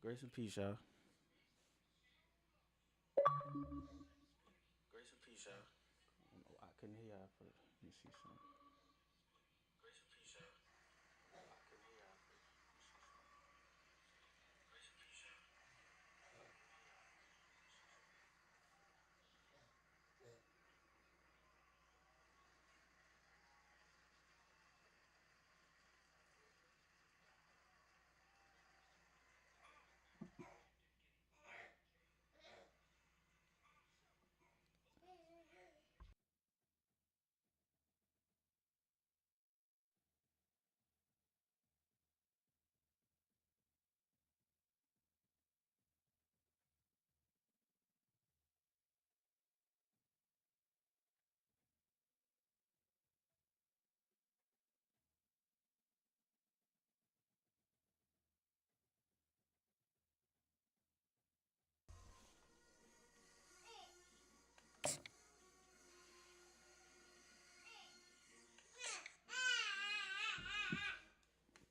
Grace and peace, y'all. Grace and peace, y'all. I don't know why I couldn't hear y'all first. Let me see something. Grace and peace, y'all. I couldn't hear y'all first. Let me see something. Grace and peace, y'all.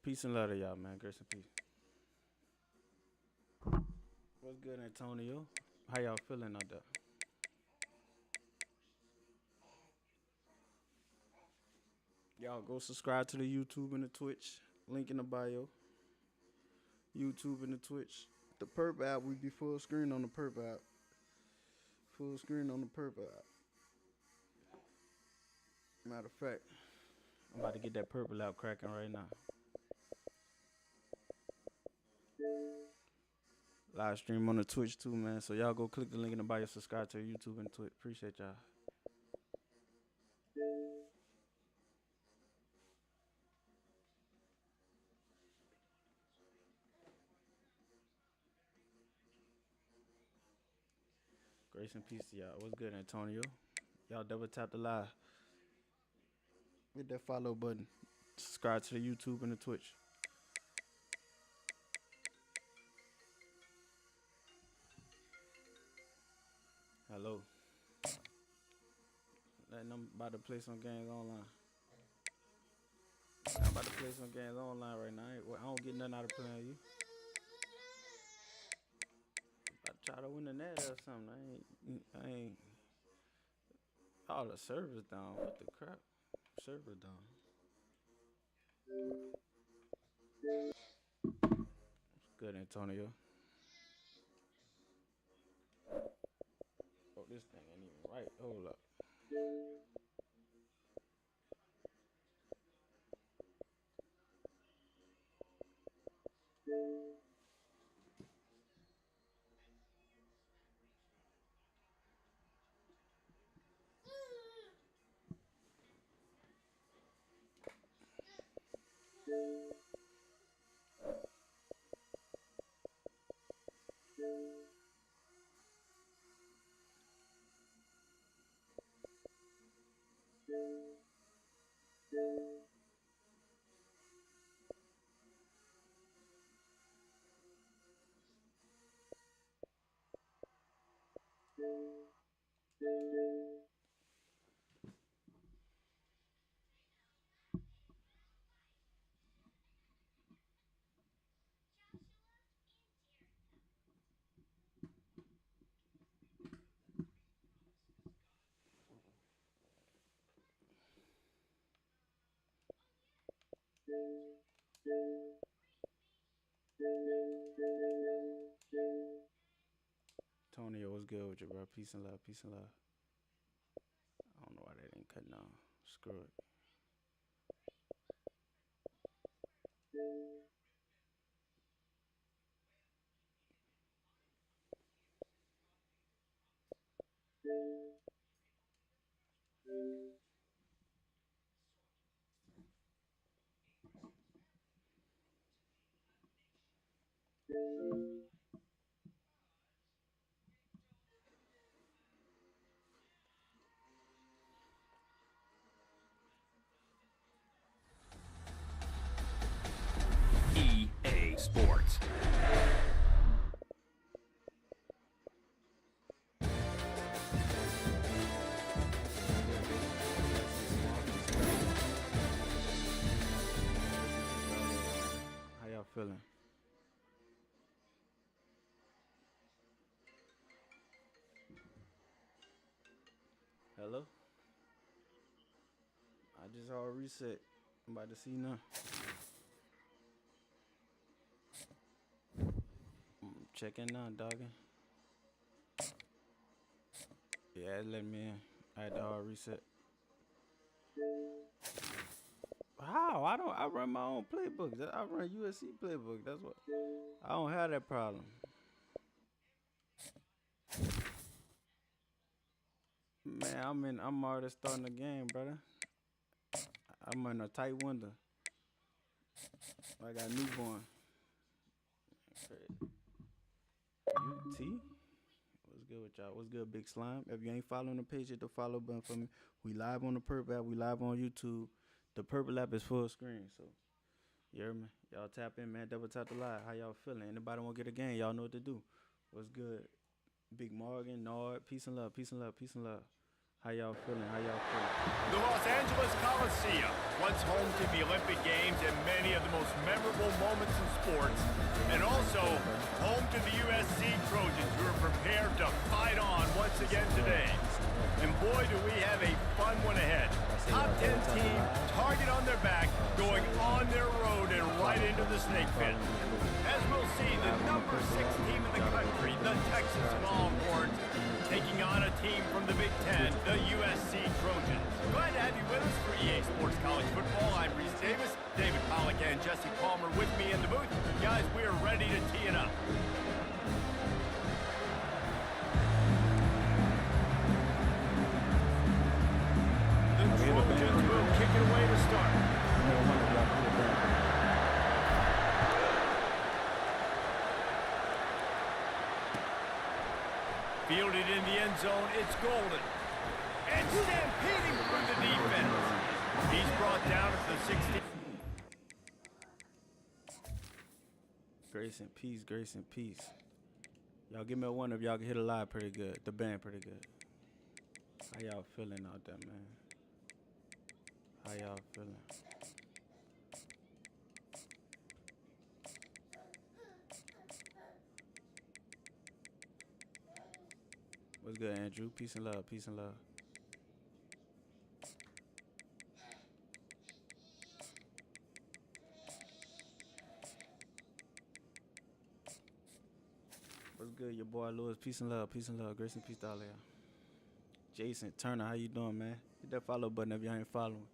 Peace and love to y'all, man. Grace and peace. What's good, Antonio? How y'all feeling out there? Y'all go subscribe to the YouTube and the Twitch. Link in the bio. YouTube and the Twitch. The Perp app, we be full screen on the Perp app. Full screen on the Perp app. Matter of fact, I'm about to get that purple out cracking right now. Live stream on the Twitch too, man. So y'all go click the link in the bio, subscribe to YouTube and Twitch. Appreciate y'all. Grace and peace to y'all. What's good, Antonio? Y'all double tap the live. Hit that follow button. Subscribe to the YouTube and the Twitch. Hello. I'm about to play some games online. I'm about to play some games online right now. I don't get nothing out of playing you. I try to win the net or something. I ain't. The server's down. What the crap? Server down. Good, Antonio. Oh, this thing ain't even right. Hold up. Antonio, what's good with you, bro? Peace and love. Peace and love. I don't know why they didn't cut down. Screw it. EA Sports. How y'all feeling? Hello? I just hard reset. I'm about to see now. Checking now, dogging. Yeah, it let me in. I had to hard reset. How? I run my own playbook. I run USC playbook. That's what. I don't have that problem. Man, I'm already starting the game, brother. I'm in a tight window. I got newborn. UT? What's good with y'all? What's good, Big Slime? If you ain't following the page, hit the follow button for me. We live on the Purple app. We live on YouTube. The Purple app is full screen, so you hear me? Y'all tap in, man. Double tap the live. How y'all feeling? Anybody want to get a game? Y'all know what to do. What's good? Big Morgan, Nard, peace and love, peace and love, peace and love. How y'all feeling? How y'all feeling? The Los Angeles Coliseum, once home to the Olympic Games and many of the most memorable moments in sports, and also home to the USC Trojans, who are prepared to fight on once again today. And boy, do we have a fun one ahead. Top 10 team, target on their back, going on their road and right into the snake pit. As we'll see, the number 6 team in the country, the Texas Longhorns, taking on a team from the Big Ten, the USC Trojans. Glad to have you with us for EA Sports College Football. I'm Reese Davis, David Pollack and Jesse Palmer with me in the booth. Guys, we are ready to tee it up. The Trojans will kick it away to start. Fielded in the end zone, it's Golden. And stampeding through the defense. He's brought down at the 60. Grace and peace, grace and peace. Y'all give me a one if y'all can hit a live pretty good. The band pretty good. How y'all feeling out there, man? How y'all feeling? What's good, Andrew? Peace and love, peace and love. good? Your boy Lewis. Peace and love. Peace and love. Grace and peace to all of y'all. Jason Turner, how you doing, man? Hit that follow button if y'all ain't following.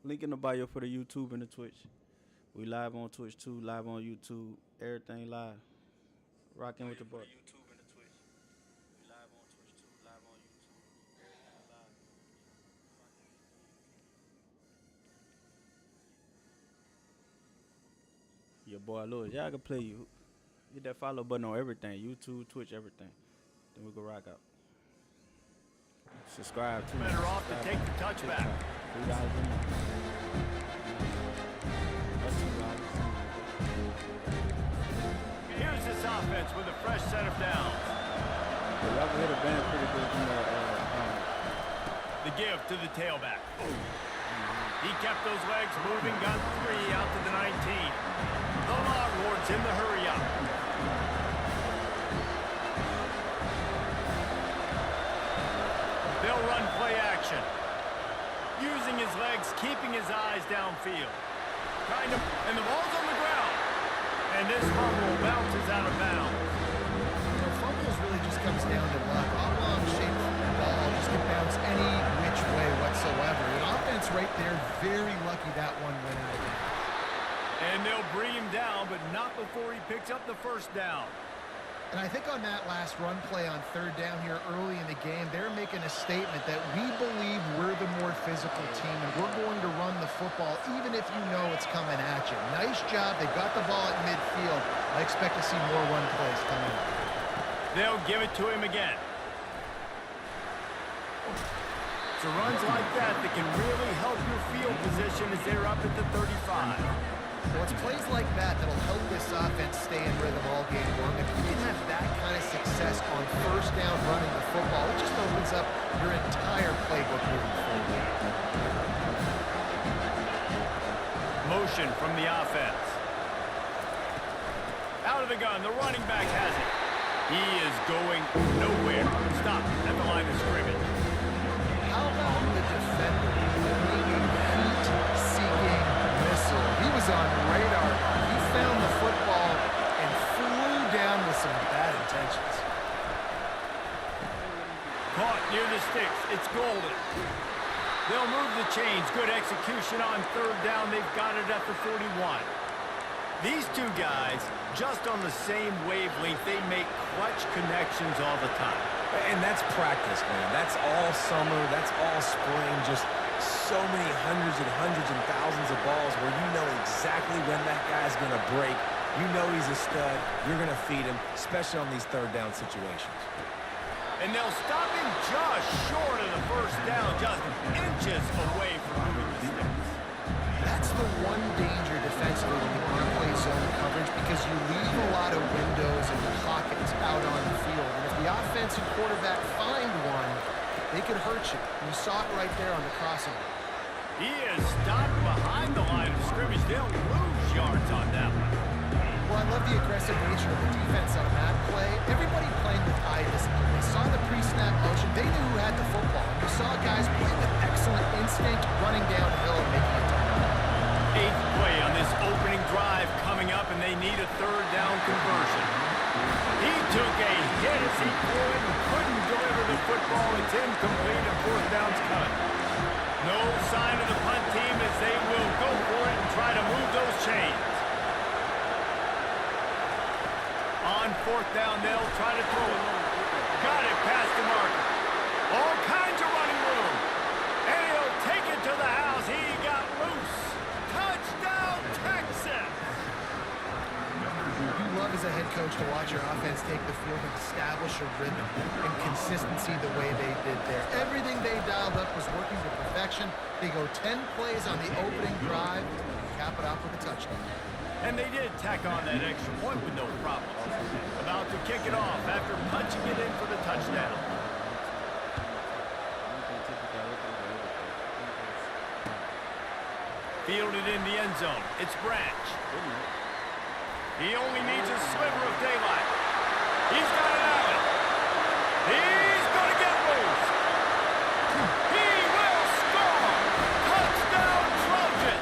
Link in the bio for the YouTube and the Twitch. We live on Twitch too, live on YouTube. Everything live. Rocking with the boy. Your boy Lewis. Y'all can play you. Hit that follow button on everything. YouTube, Twitch, everything. Then we go rock out. Subscribe too. Better off to take the touchback. $3 a month. Here's this offense with a fresh set of downs. Yeah, y'all can hit a band pretty good. The give to the tailback. He kept those legs moving, got 3 out to the 19. The Longhorns in the hurry up. They'll run play action. Using his legs, keeping his eyes downfield. And the ball's on the ground. And this fumble bounces out of bounds. Fumbles really just comes down to luck. Oblong-shaped ball just can bounce any which way whatsoever. The offense right there, very lucky that one went out of bounds. And they'll bring him down, but not before he picks up the first down. And I think on that last run play on 3rd down here early in the game, they're making a statement that we believe we're the more physical team and we're going to run the football even if you know it's coming at you. Nice job. They got the ball at midfield. I expect to see more run plays coming up. They'll give it to him again. So runs like that can really help your field position as they're up at the 35. Well, it's plays like that that'll help this offense stay in rhythm all game long. If you can have that kind of success on 1st down running the football, it just opens up your entire playbook moving forward. Motion from the offense. Out of the gun, the running back has it. He is going nowhere. Stop at the line of scrimmage. How about the defender? Heat-seeking missile. He was on radar. He found the football and flew down with some bad intentions. Caught near the sticks. It's Golden. They'll move the chains. Good execution on 3rd down. They've got it at the 41. These two guys, just on the same wavelength, they make clutch connections all the time. And that's practice, man. That's all summer. That's all spring. Just so many hundreds and thousands of balls where you know exactly when that guy's going to break. You know he's a stud. You're going to feed him, especially on these 3rd down situations. And they'll stop him just short of the 1st down, just inches away from moving the sticks. That's the one danger defensively when you want to play zone coverage because you leave a lot of windows and pockets out on the field. And if the offensive quarterback find one, they could hurt you. You saw it right there on the crossing. He is stopped behind the line of scrimmage. They'll lose yards on that one. Well, I love the aggressive nature of the defense on that play. Everybody playing with eye discipline. They saw the pre-snap motion. They knew who had the football. You saw guys play with excellent instinct, running downhill and making a tackle. 8th play on this opening drive coming up, and they need a 3rd down conversion. He took a hit as he threw it and couldn't deliver the football. It's incomplete and 4th down's cut. No sign of the punt team as they will go for it and try to move those chains. On 4th down, they'll try to throw it. Got it past the marker. All kinds of running room. And he'll take it to the house. He got loose. Touchdown, Texas! You love as a head coach to watch your offense take the field and establish a rhythm and consistency the way they did there. Everything they dialed up was working to perfection. They go 10 plays on the opening drive and cap it off with a touchdown. And they did tack on that extra point with no problem. About to kick it off after punching it in for the touchdown. Fielded in the end zone. It's Branch. He only needs a sliver of daylight. He's got it out. He's going to get loose. He will score. Touchdown, Trojan.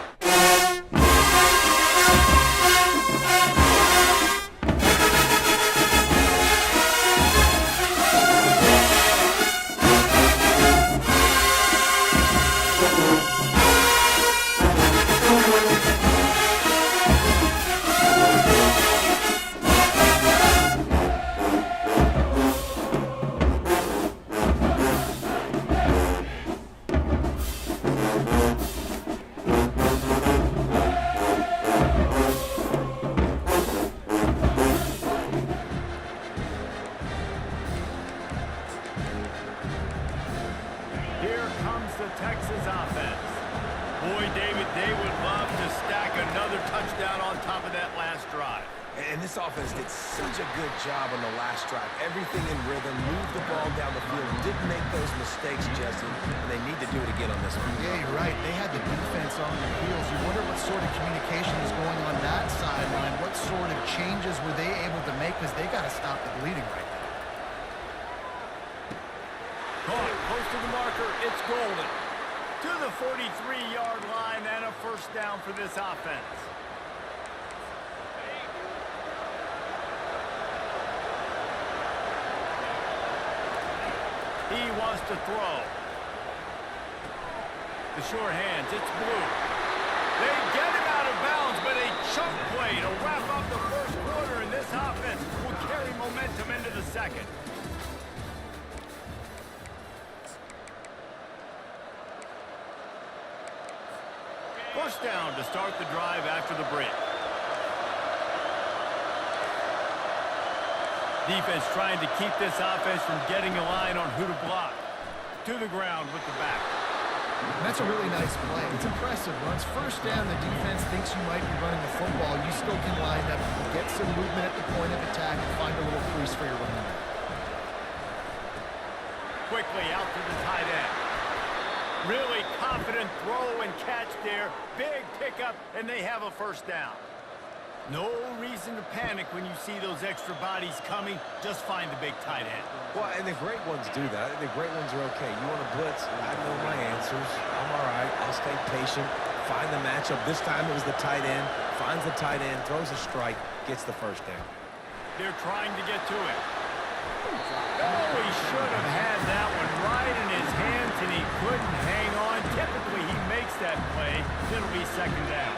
comes the Texas offense. Boy, David, they would love to stack another touchdown on top of that last drive. And this offense did such a good job on the last drive. Everything in rhythm, moved the ball down the field, didn't make those mistakes, Jesse, and they need to do it again on this one. Yeah, you're right. They had the defense on their heels. You wonder what sort of communication is going on that sideline. What sort of changes were they able to make, because they got to stop the bleeding right now. Caught close to the marker. It's Golden. To the 43-yard line and a first down for this offense. He wants to throw. The short hands, it's Blue. They get him out of bounds, but a chunk play to wrap up the first quarter, and this offense will carry momentum into the second. First down to start the drive after the break. Defense trying to keep this offense from getting a line on who to block. To the ground with the back. That's a really nice play. It's impressive. Once first down, the defense thinks you might be running the football. You still can line up, get some movement at the point of attack, and find a little crease for your running back. Quickly out to the tight end. Really confident throw and catch there. Big pickup, and they have a first down. No reason to panic when you see those extra bodies coming. Just find the big tight end. Well, and the great ones do that. The great ones are okay. You want to blitz? I know my answers. I'm all right. I'll stay patient. Find the matchup. This time it was the tight end. Finds the tight end, throws a strike, gets the first down. They're trying to get to it. Oh, he should have had that one right in his hands, and he couldn't hang on. Typically, he makes that play. It'll be second down.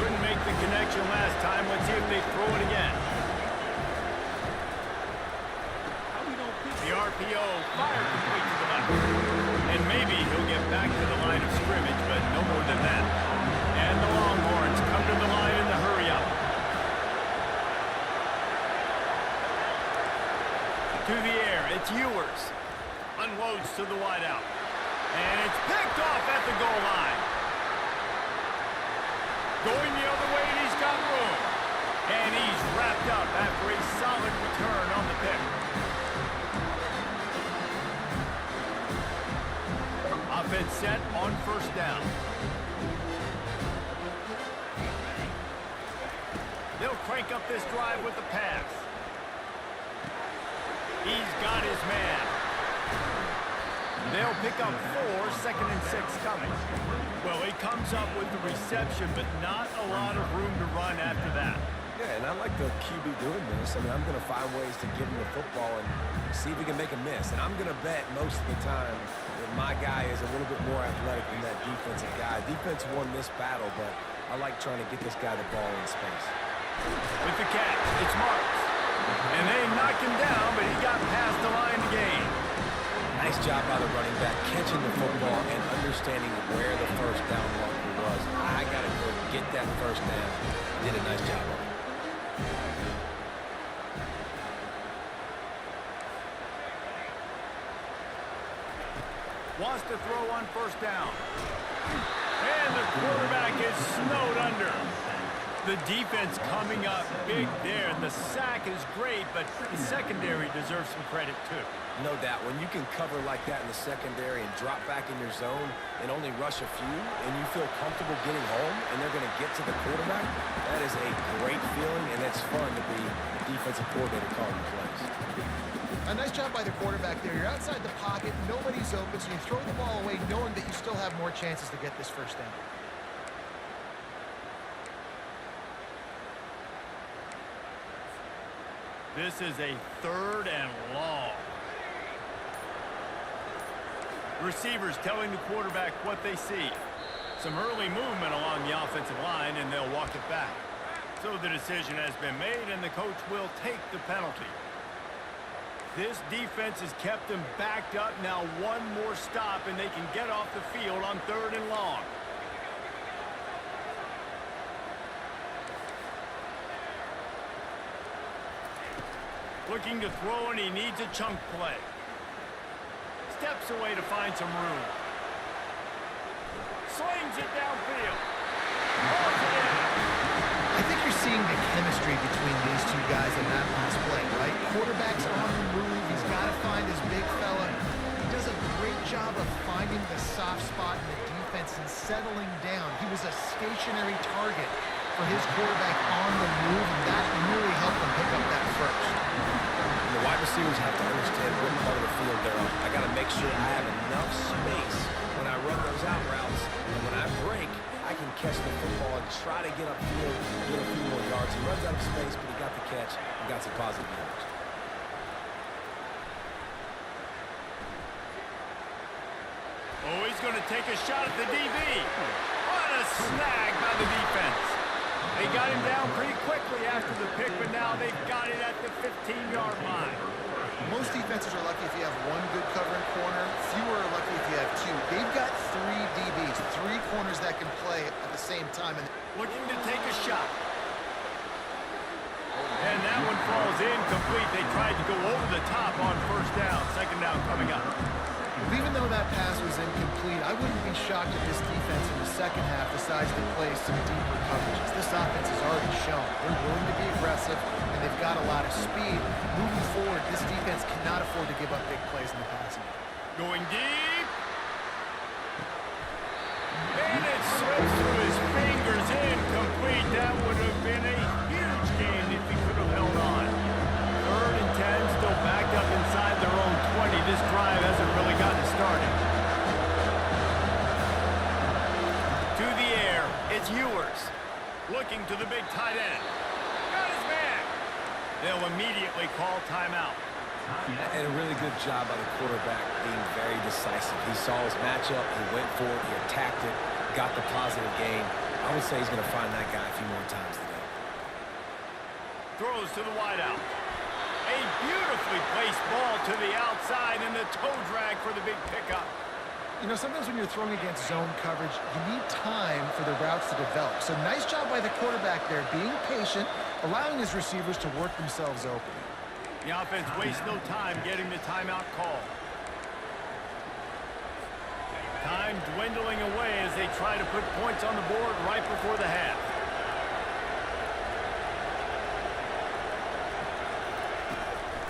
Couldn't make the connection last time. Let's see if they throw it again. The RPO fired complete to the left. And maybe he'll get back to the line of scrimmage, but no more than that. And the Longhorns come to the line in the hurry-up. To the air, it's Ewers. Unloads to the wideout. And it's picked off at the goal line. Going the other way, and he's got room. And he's wrapped up after a solid return on the pick. Offense set on first down. They'll crank up this drive with the pass. He's got his man. They'll pick up 4, 2nd and 6 coming. Well, he comes up with the reception, but not a lot of room to run after that. Yeah, and I like the QB doing this. I mean, I'm going to find ways to give him the football and see if he can make a miss. And I'm going to bet most of the time that my guy is a little bit more athletic than that defensive guy. Defense won this battle, but I like trying to get this guy the ball in space. With the catch, it's Marks. And they knocked him down, but he got past the line to gain. Nice job by the running back, catching the football and understanding where the first down marker was. I got to go get that first down. Did a nice job on it. Wants to throw on first down. And the quarterback is snowed under. The defense coming up big there. The sack is great, but the secondary deserves some credit too. No doubt. When you can cover like that in the secondary and drop back in your zone and only rush a few, and you feel comfortable getting home, and they're going to get to the quarterback, that is a great feeling, and it's fun to be the defensive coordinator calling the plays. A nice job by the quarterback there. You're outside the pocket, nobody's open, so you throw the ball away knowing that you still have more chances to get this first down. This is a 3rd and long. Receivers telling the quarterback what they see. Some early movement along the offensive line, and they'll walk it back. So the decision has been made, and the coach will take the penalty. This defense has kept them backed up. Now one more stop, and they can get off the field on 3rd and long. Looking to throw, and he needs a chunk play. Steps away to find some room. slings it downfield. Pulls it in. I think you're seeing the chemistry between these two guys in that last play, right? Quarterback's on the move. He's got to find his big fella. He does a great job of finding the soft spot in the defense and settling down. He was a stationary target for his quarterback on the move, and that really helped him pick up that first. The wide receivers have to understand what part of the field they're on. I got to make sure I have enough space when I run those out routes, and when I break, I can catch the football and try to get upfield, get a few more yards. He runs out of space, but he got the catch and got some positive yards. Oh, he's going to take a shot at the DB. What a snag by the defense. They got him down pretty quickly after the pick, but now they've got it at the 15-yard line. Most defenses are lucky if you have one good covering corner. Fewer are lucky if you have two. They've got three DBs, three corners that can play at the same time. And Looking to take a shot. And that one falls incomplete. They tried to go over the top on first down. Second down coming up. even though that pass was incomplete, I wouldn't be shocked if this defense in the second half decides to play some deeper coverages. This offense has already shown they're willing to be aggressive, and they've got a lot of speed. Moving forward, this defense cannot afford to give up big plays in the passing game. Going deep. And it slips through his fingers, incomplete. That would have been a huge gain if he could have held on. 3rd and 10, still backed up inside their own 20. This drive hasn't really gotten started. To the air, it's Ewers. Looking to the big tight end. Got his man. They'll immediately call timeout. And a really good job by the quarterback being very decisive. He saw his matchup, he went for it, he attacked it, got the positive gain. I would say he's going to find that guy a few more times today. Throws to the wideout. A beautifully placed ball to the outside and the toe drag for the big pickup. You know, sometimes when you're throwing against zone coverage, you need time for the routes to develop. So nice job by the quarterback there, being patient, allowing his receivers to work themselves open. The offense wastes no time getting the timeout call. Time dwindling away as they try to put points on the board right before the half.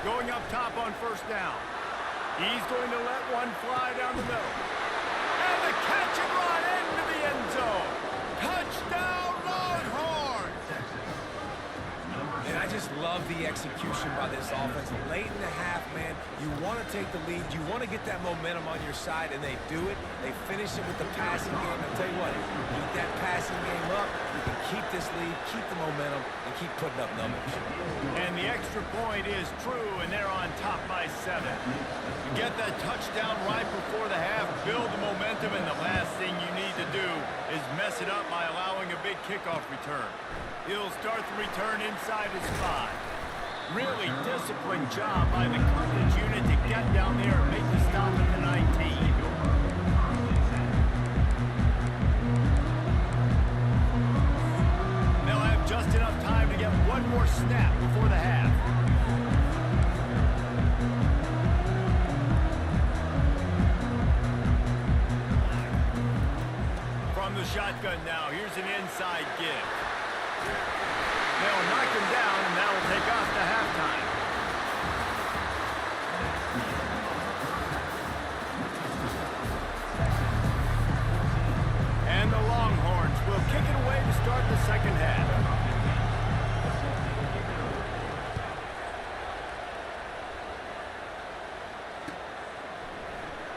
Going up top on first down. He's going to let one fly down the middle. And the catch and run into the end zone. Touchdown, Longhorns! And I just love the execution by this offense. Late in the half, man, you want to take the lead. You want to get that momentum on your side, and they do it. They finish it with the passing game. I'll tell you what, keep that passing game up. You can keep this lead, keep the momentum, and keep putting up numbers. And the extra point is true, and they're on top by 7. You get that touchdown right before the half, build the momentum, and the last thing you need to do is mess it up by allowing a big kickoff return. He'll start the return inside his 5. Really disciplined job by the coverage unit to get down there and make the stop at the 19. They'll have just enough time to get one more snap before the half. From the shotgun now, here's an inside give. They'll knock him down, and that will take us to halftime. And the Longhorns will kick it away to start the second half.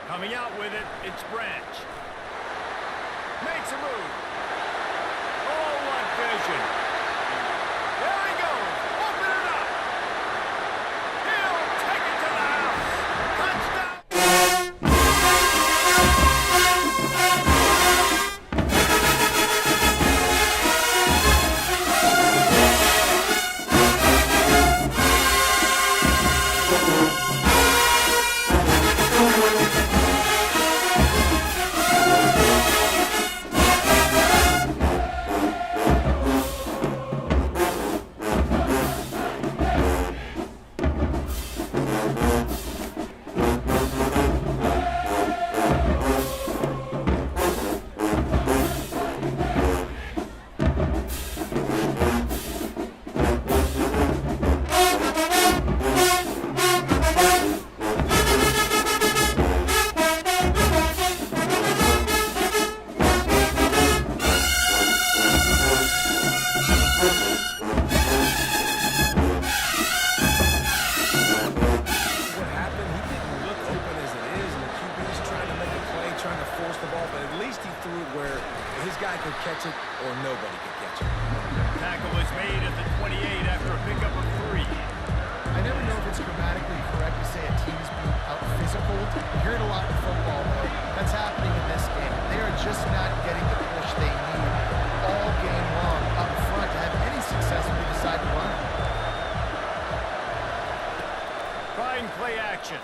Coming out with it, it's Branch. Makes a move. Oh, what vision. There he goes. Open it up. He'll take it to the house. Touchdown. trying to force the ball, but at least he threw it where his guy could catch it or nobody could catch it. Tackle was made at the 28 after a pickup of 3. I never know if it's grammatically correct to say a team's being out-physical. You hear it a lot in football, though. That's happening in this game. They are just not getting the push they need all game long up front to have any success when they decide to run it. Trying play action.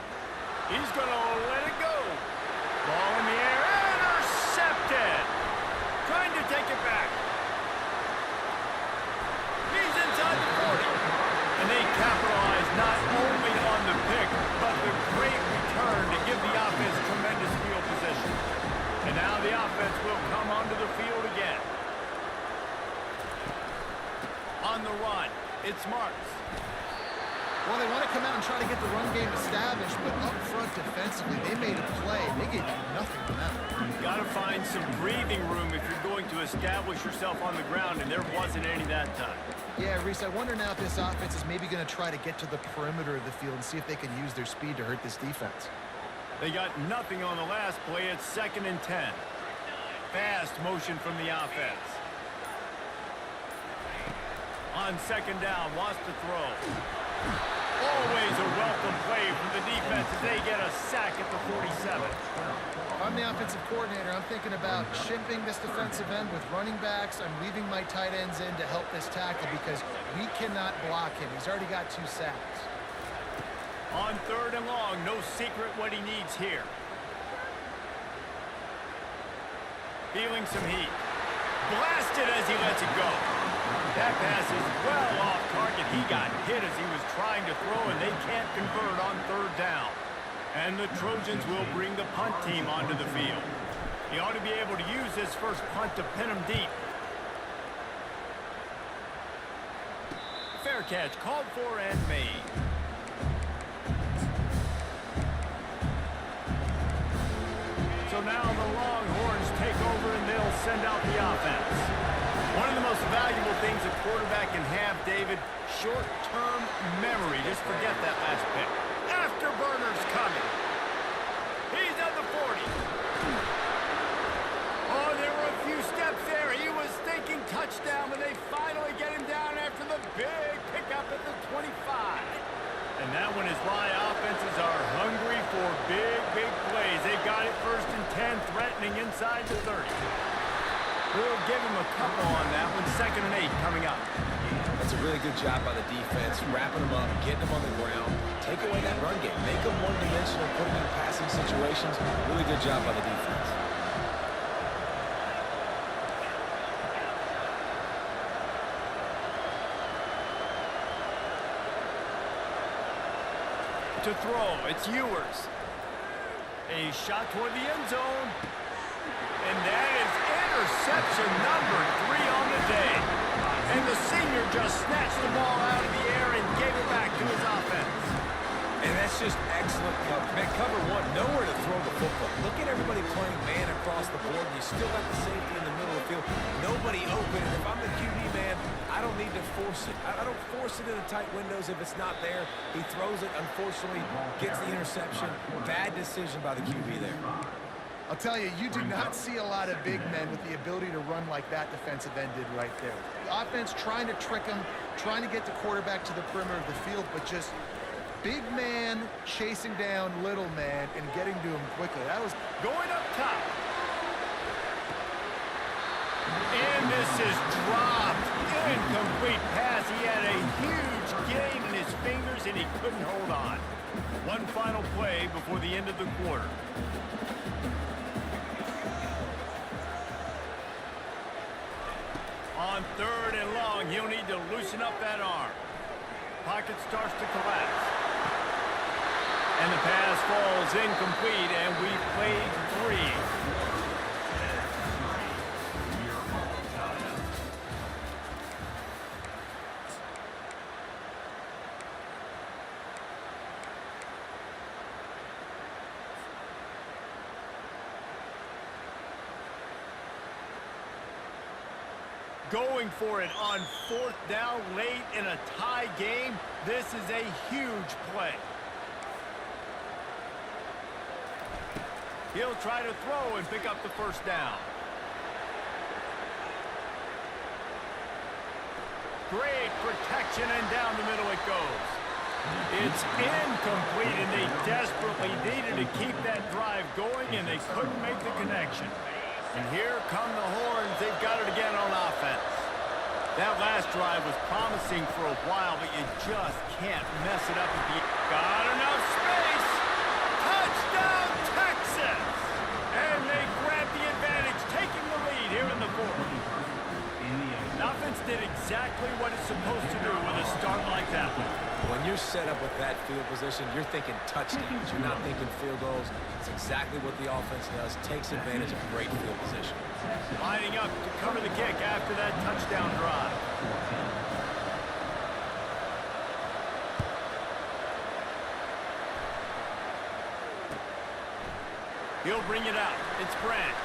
He's going to let it go. Ball in the air. Intercepted. Trying to take it back. He's inside the 40. And they capitalize not only on the pick, but the great return to give the offense tremendous field position. And now the offense will come onto the field again. On the run, it's Marks. Well, they want to come out and try to get the run game established, but up front defensively, they made a play. They gave you nothing from that. Got to find some breathing room if you're going to establish yourself on the ground, and there wasn't any that time. Yeah, Reese, I wonder now if this offense is maybe going to try to get to the perimeter of the field and see if they can use their speed to hurt this defense. They got nothing on the last play. It's 2nd and 10. Fast motion from the offense. On 2nd down, wants to throw. Always a welcome play from the defense as they get a sack at the 47. If I'm the offensive coordinator, I'm thinking about chipping this defensive end with running backs. I'm leaving my tight ends in to help this tackle because we cannot block him. He's already got 2 sacks. On 3rd and long, no secret what he needs here. Feeling some heat. Blasted as he lets it go. That pass is well off target. He got hit as he was trying to throw, and they can't convert on 3rd down. And the Trojans will bring the punt team onto the field. He ought to be able to use this first punt to pin him deep. Fair catch called for and made. So now the Longhorns take over and they'll send out the offense. One of the most valuable things a quarterback can have, David, short-term memory. Just forget that last pick. Afterburner's coming. He's at the 40. Oh, there were a few steps there. He was thinking touchdown, but they finally get him down after the big pickup at the 25. And that one is why offenses are hungry for big, big plays. They've got it 1st and 10, threatening inside the 30. We'll give him a couple on that one. 2nd and 8 coming up. That's a really good job by the defense, wrapping them up, getting them on the ground, take away that run game, make them one-dimensional, put them in passing situations. Really good job by the defense. To throw, it's Ewers. A shot toward the end zone. And that is interception number 3 on the day. And the senior just snatched the ball out of the air and gave it back to his offense. And that's just excellent coverage. Man, cover 1, nowhere to throw the football. Look at everybody playing man across the board. You still got the safety in the middle of the field. Nobody open. And if I'm the QB, man, I don't need to force it. I don't force it in the tight windows if it's not there. He throws it, unfortunately, gets the interception. Bad decision by the QB there. I'll tell you, you do not see a lot of big men with the ability to run like that defensive end did right there. The offense trying to trick him, trying to get the quarterback to the perimeter of the field, but just big man chasing down little man and getting to him quickly. That was going up top. And this is dropped. Incomplete pass. He had a huge gain in his fingers and he couldn't hold on. One final play before the end of the quarter. On 3rd and long, he'll need to loosen up that arm. Pocket starts to collapse. And the pass falls incomplete, and we've played 3. Going for it on 4th down late in a tie game. This is a huge play. He'll try to throw and pick up the first down. Great protection, and down the middle it goes. It's incomplete, and they desperately needed to keep that drive going, and they couldn't make the connection. And here come the horns. They've got it again on offense. That last drive was promising for a while, but you just can't mess it up at the end. Got enough space. Touchdown, Texas! And they grab the advantage, taking the lead here in the fourth. The offense did exactly what it's supposed to do with a start like that one. When you're set up with that field position, you're thinking touchdowns. You're not thinking field goals. It's exactly what the offense does. Takes advantage of great field position. Lining up to cover the kick after that touchdown drive. He'll bring it out. It's Branch.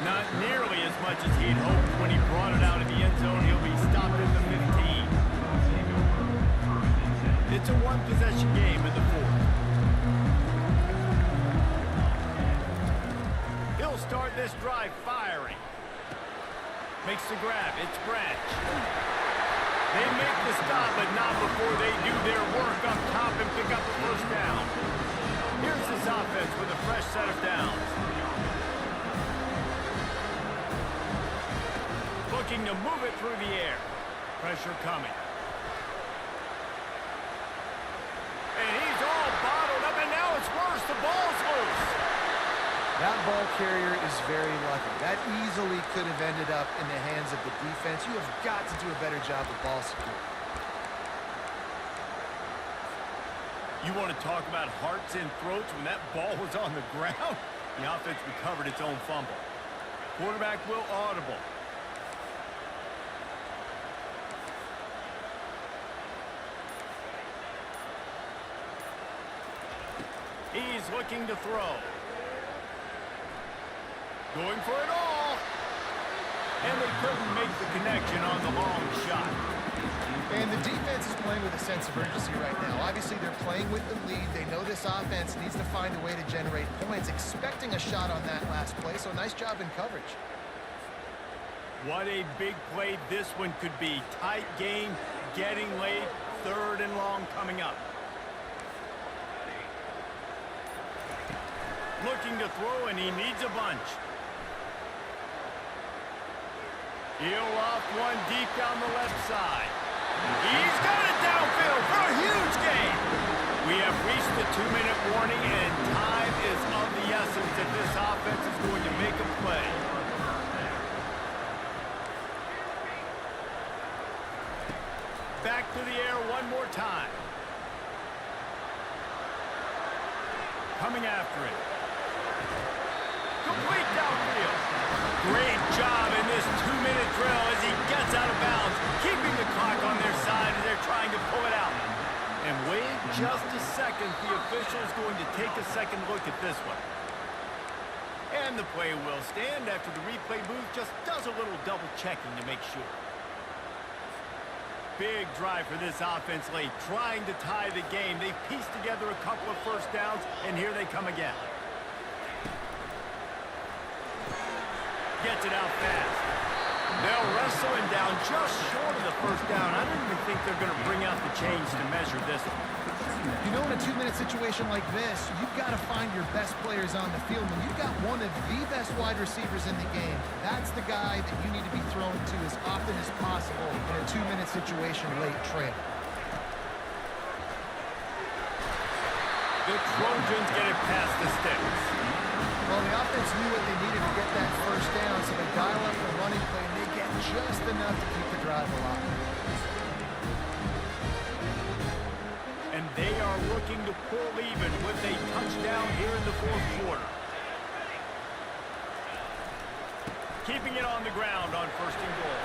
Not nearly as much as he'd hoped when he brought it out of the end zone. He'll be stopped at the 15. It's a one-possession game in the fourth. He'll start this drive firing. Makes the grab. It's Branch. They make the stop, but not before they do their work up top and pick up the first down. Here's this offense with a fresh set of downs. Looking to move it through the air. Pressure coming. And he's all bottled up, and now it's worse. The ball's loose. That ball carrier is very lucky. That easily could have ended up in the hands of the defense. You have got to do a better job with ball security. You want to talk about hearts and throats when that ball was on the ground? The offense recovered its own fumble. Quarterback will audible. He's looking to throw. Going for it all. And they couldn't make the connection on the long shot. And the defense is playing with a sense of urgency right now. Obviously, they're playing with the lead. They know this offense needs to find a way to generate points, expecting a shot on that last play, so nice job in coverage. What a big play this one could be. Tight game, getting late, third and long coming up. Looking to throw, and he needs a bunch. He'll off one deep down the left side. He's got it downfield for a huge gain. We have reached the 2-minute warning, and time is of the essence if this offense is going to make a play. Back to the air one more time. Coming after it. Complete downfield. Great job in this 2-minute drill as he gets out of bounds, keeping the clock on their side as they're trying to pull it out. And wait just a second, the official is going to take a second look at this one. And the play will stand after the replay booth just does a little double checking to make sure. Big drive for this offense late, trying to tie the game. They pieced together a couple of first downs, and here they come again. Gets it out fast. They'll wrestle him down just short of the first down. I don't even think they're going to bring out the chains to measure this one. You know, in a 2-minute situation like this, you've got to find your best players on the field. When you've got one of the best wide receivers in the game, that's the guy that you need to be thrown to as often as possible in a 2-minute situation late trail. The Trojans get it past the sticks. Well, the offense knew what they needed to get that first down, so they dial up the running play, and they get just enough to keep the drive alive. And they are looking to pull even with a touchdown here in the fourth quarter. Keeping it on the ground on first and goal.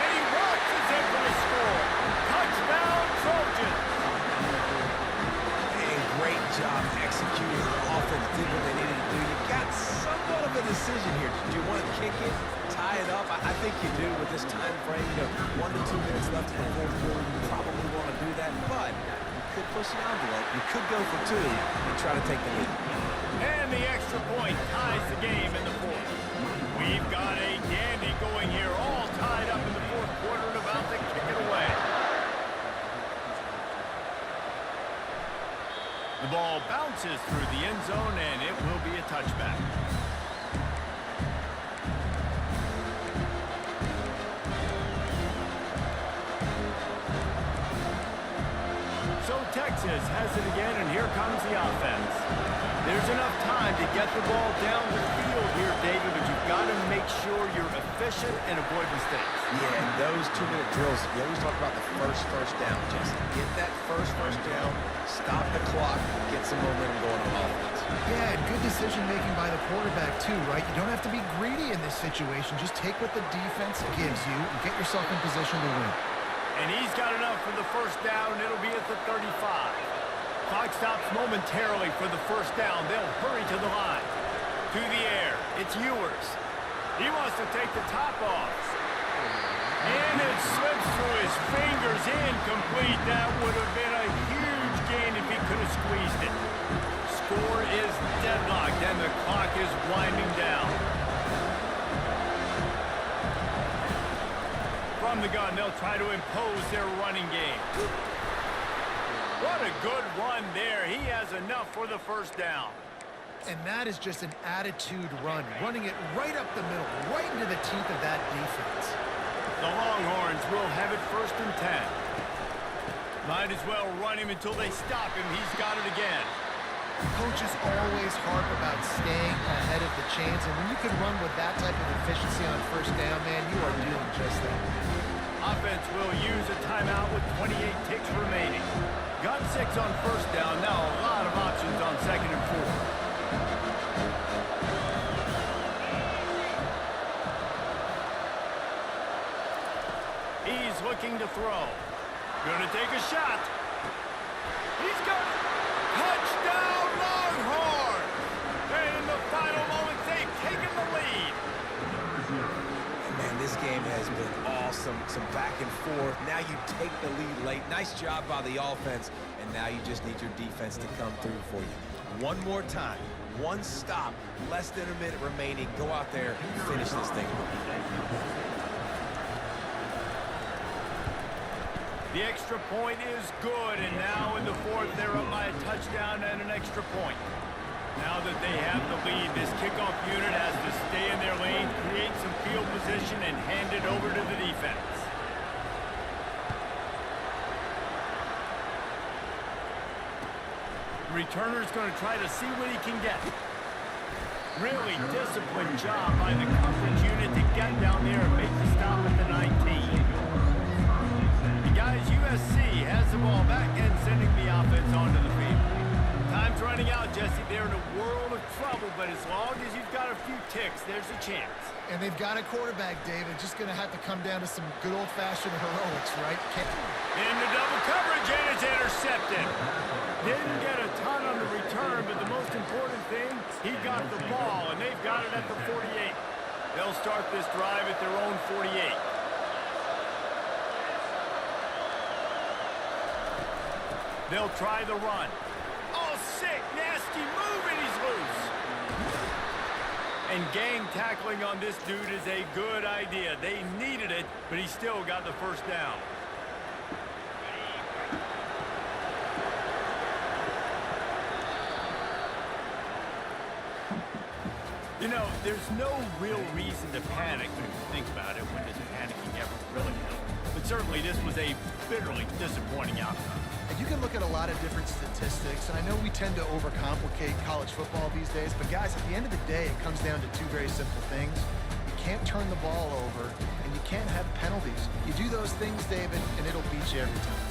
And he watches it for the score. Touchdown, Trojans. And great job executing. The offense did what they needed to do. You got somewhat of a decision here. Do you want to kick it, tie it up? I think you do with this time frame. You know, 1 to 2 minutes left in the fourth quarter. You probably want to do that, but you could push the envelope. You could go for two and try to take the lead. And the extra point ties the game in the fourth. We've got a dandy going here, all tied up in the fourth quarter and about to kick it away. The ball bounces through the end zone, and it will be a touchback. So Texas has it again, and here comes the offense. There's enough time to get the ball down the field here, David, but you've got to make sure you're efficient and avoid mistakes. Yeah, and those 2-minute drills, you always talk about the first down, Jesse. Get that first down, stop the clock, get some momentum going on offense. Yeah, and good decision-making by the quarterback, too, right? You don't have to be greedy in this situation. Just take what the defense gives you and get yourself in position to win. And he's got enough for the first down. It'll be at the 35. Clock stops momentarily for the first down. They'll hurry to the line. To the air. It's Ewers. He wants to take the top off. And it slips through his fingers. Incomplete. That would have been a huge gain if he could have squeezed it. Score is deadlocked, and the clock is winding down. From the gun, they'll try to impose their running game. What a good run there. He has enough for the first down. And that is just an attitude run, running it right up the middle, right into the teeth of that defense. The Longhorns will have it 1st and 10. Might as well run him until they stop him. He's got it again. Coaches always harp about staying ahead of the chains, and when you can run with that type of efficiency on first down, man, you are doing just that. Offense will use a timeout with 28 ticks remaining. Got 6 on first down. Now a lot of options on 2nd and 4. He's looking to throw. Gonna take a shot. He's got it. Touchdown Longhorns! And in the final moments, they've taken the lead. Man, this game has been awesome. Some back and forth. Now you take the lead late. Nice job by the offense. And now you just need your defense to come through for you. One more time. One stop. Less than a minute remaining. Go out there and finish this thing. The extra point is good, and now in the fourth, they're up by a touchdown and an extra point. Now that they have the lead, this kickoff unit has to stay in their lane, create some field position, and hand it over to the defense. Returner's going to try to see what he can get. Really disciplined job by the coverage unit to get down there and make the stop at the 19. Guys, USC has the ball back and sending the offense onto the field. Time's running out, Jesse. They're in a world of trouble, but as long as you've got a few ticks, there's a chance. And they've got a quarterback, David. Just going to have to come down to some good old-fashioned heroics, right? Into double coverage, and it's intercepted. Didn't get a ton on the return, but the most important thing, he got the ball, and they've got it at the 48. They'll start this drive at their own 48. They'll try the run. Oh, sick, nasty move, and he's loose. And gang tackling on this dude is a good idea. They needed it, but he still got the first down. You know, there's no real reason to panic when you think about it, when does panicking ever really help? But certainly this was a bitterly disappointing outcome. And you can look at a lot of different statistics, and I know we tend to overcomplicate college football these days, but guys, at the end of the day, it comes down to two very simple things. You can't turn the ball over, and you can't have penalties. You do those things, David, and it'll beat you every time.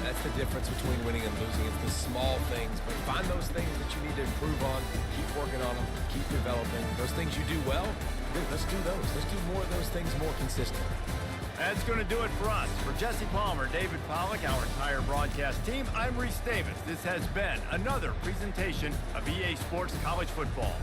That's the difference between winning and losing. It's the small things, but find those things that you need to improve on, keep working on them, keep developing. Those things you do well, good, let's do those. Let's do more of those things more consistently. That's going to do it for us. For Jesse Palmer, David Pollack, our entire broadcast team, I'm Reese Davis. This has been another presentation of EA Sports College Football.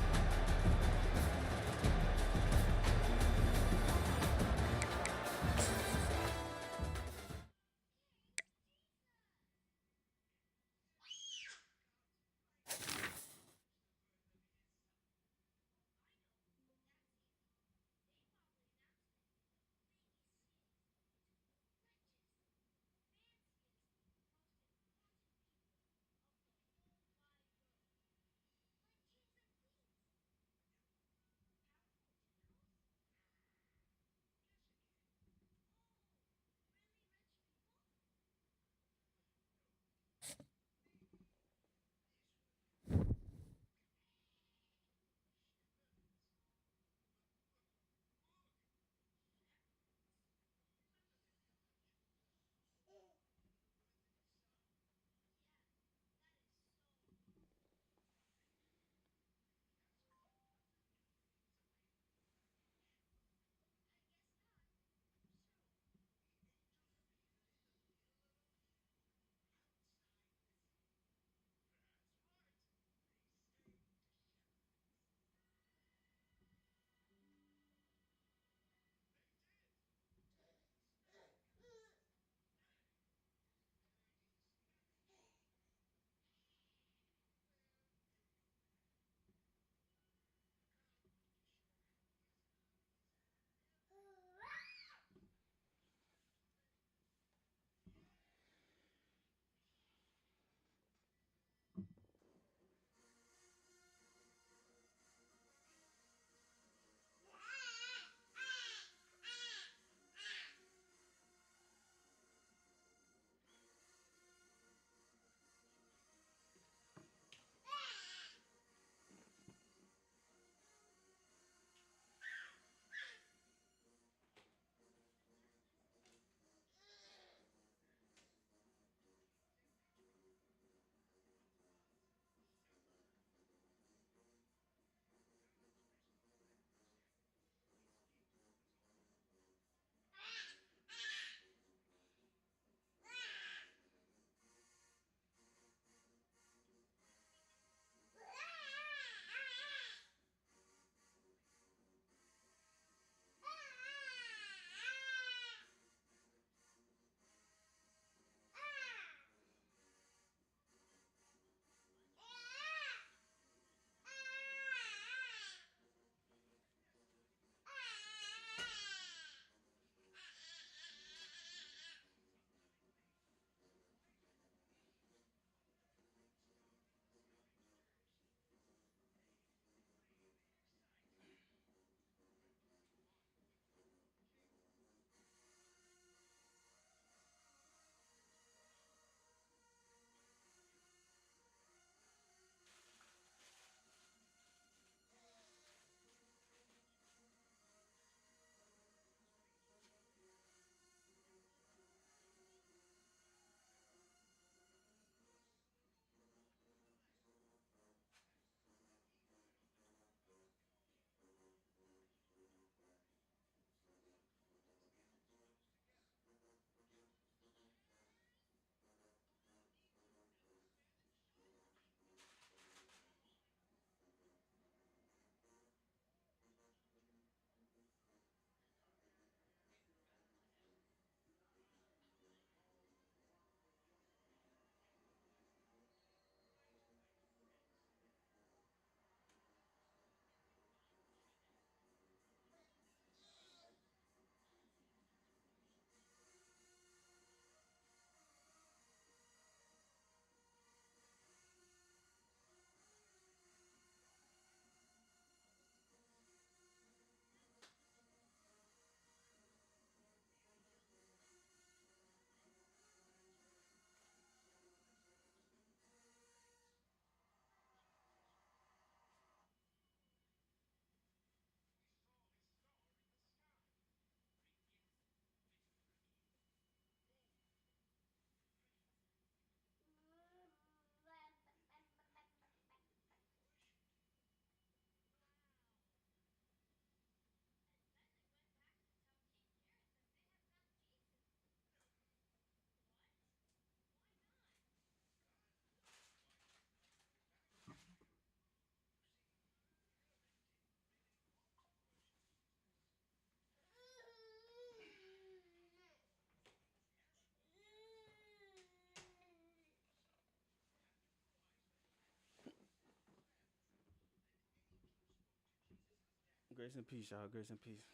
Grace and peace, y'all. Grace and peace.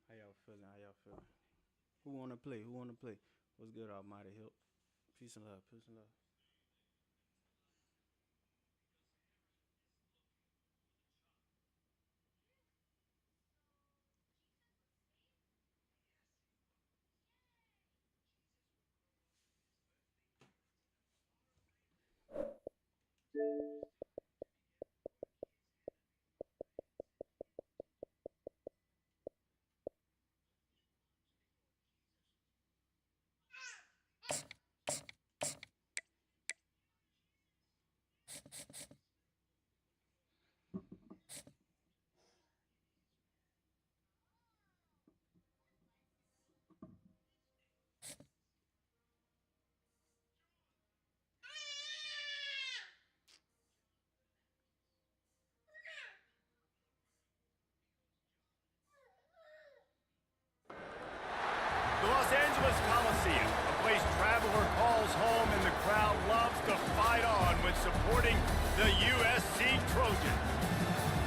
How y'all feeling? How y'all feeling? Who wanna play? Who wanna play? What's good, Almighty Help? Peace and love. Peace and love. The Los Angeles Coliseum, a place traveler calls home and the crowd loves to fight on when supporting the USC Trojans.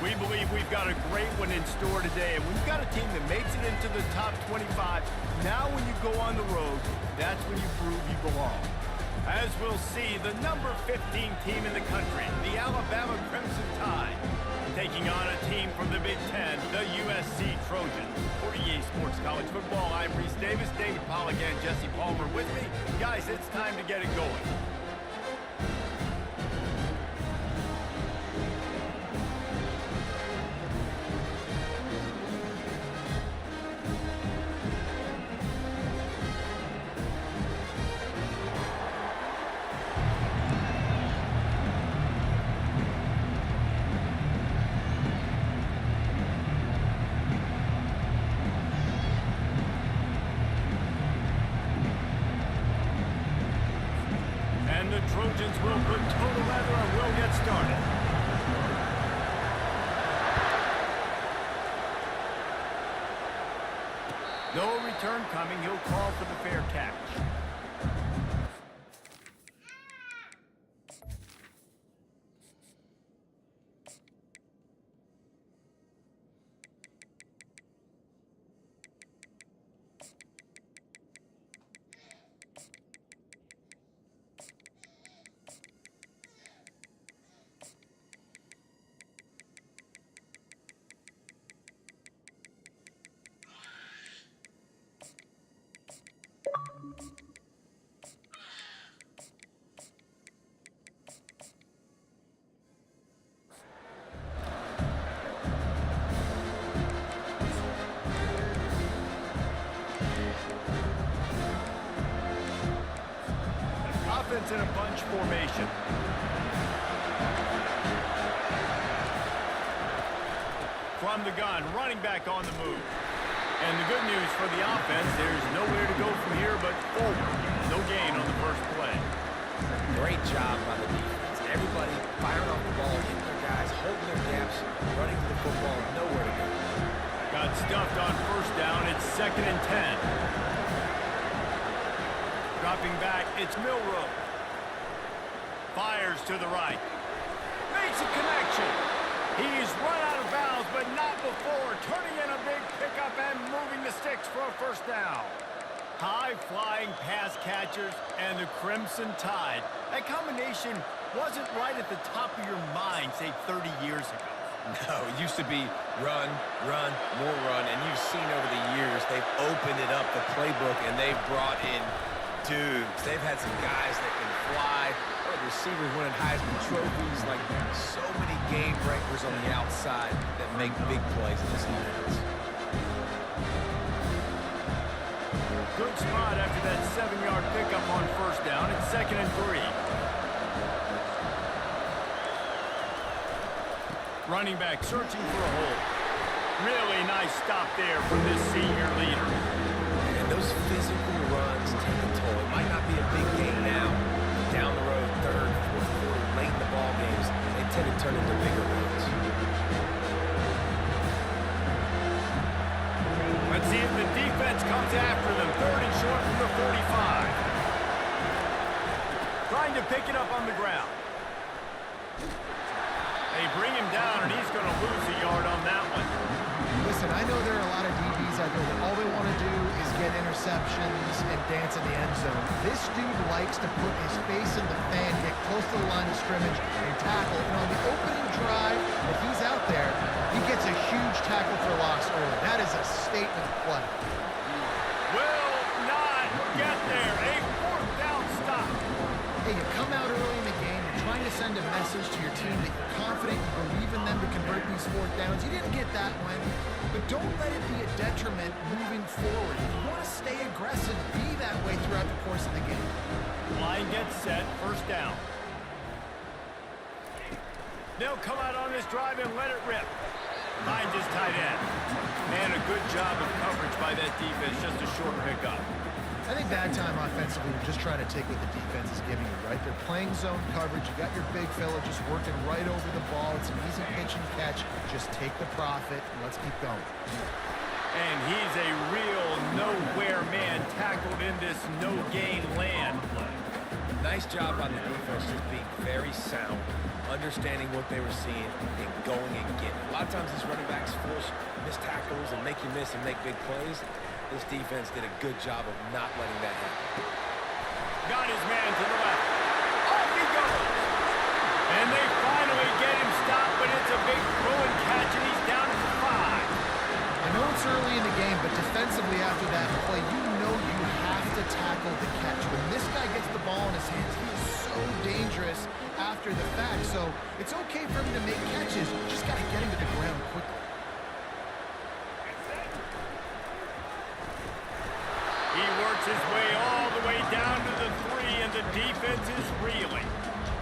We believe we've got a great one in store today, and we've got a team that makes it into the top 25. Now when you go on the road, that's when you prove you belong. As we'll see, the number 15 team in the country, the Alabama Crimson Tide, taking on a team from the Big Ten, the USC Trojans. For EA Sports College Football, I'm Reese Davis, David Pollack, and Jesse Palmer with me. Guys, it's time to get it going. The Trojans will put total leather and will get started. No return coming. He'll call for the fair catch. Offense in a bunch formation. From the gun, running back on the move. And the good news for the offense, there's nowhere to go from here but forward. No gain on the first play. Great job by the defense. Everybody firing off the ball, hitting their guys, holding their gaps, running to the football, nowhere to go. Got stuffed on first down. It's 2nd and 10. Dropping back, it's Milroe. Fires to the right. Makes a connection. He's run out of bounds, but not before. Turning in a big pickup and moving the sticks for a first down. High-flying pass catchers and the Crimson Tide. That combination wasn't right at the top of your mind, say, 30 years ago. No, it used to be run, run, more run, and you've seen over the years they've opened it up, the playbook, and they've brought in dudes. They've had some guys that can fly, receivers winning Heisman trophies, like so many game breakers on the outside that make big plays in this defense. Good spot after that 7-yard pickup on first down. It's 2nd and 3. Running back searching for a hole. Really nice stop there from this senior leader. And those physical runs take a toll. It might not be a big game now. Down the road, 3rd, 4th quarter, late in the ball games, they tend to turn into bigger runs. Let's see if the defense comes after them. 3rd and short from the 45. Trying to pick it up on the ground. They bring him down, and he's going to lose a yard on that one. Listen, I know there are a lot of DBs out there that all they want to do is get interceptions and dance in the end zone. This dude likes to put his face in the fan, get close to the line of scrimmage, and tackle. And on the opening drive, if he's out there, he gets a huge tackle for loss early. That is a statement play. Will not get there. A fourth down stop. Hey, you come out early in the game, you're trying to send a message to your team that you're confident, you believe in them to convert these fourth downs. You didn't get that one, but don't let it be a detriment moving forward. If you want to stay aggressive, be that way throughout the course of the game. Line gets set, first down. They'll come out on this drive and let it rip. Finds his tight end. Man, a good job of coverage by that defense, just a short pickup. I think that time offensively, we're just trying to take what the defense is giving you, right? They're playing zone coverage. You got your big fella just working right over the ball. It's an easy pitch and catch. Just take the profit and let's keep going. And he's a real nowhere man, tackled in this no-gain land. Nice job on the defense, just being very sound, understanding what they were seeing, and going and getting it. A lot of times these running backs force missed tackles and make you miss and make big plays. This defense did a good job of not letting that happen. Got his man to the left. Off he goes. And they finally get him stopped, but it's a big throw and catch, and he's down to 5. I know it's early in the game, but defensively after that play, you know you have to tackle the catch. When this guy gets the ball in his hands, he is so dangerous after the fact. So it's okay for him to make catches. You just got to get him to the ground quickly. He works his way all the way down to the 3, and the defense is reeling.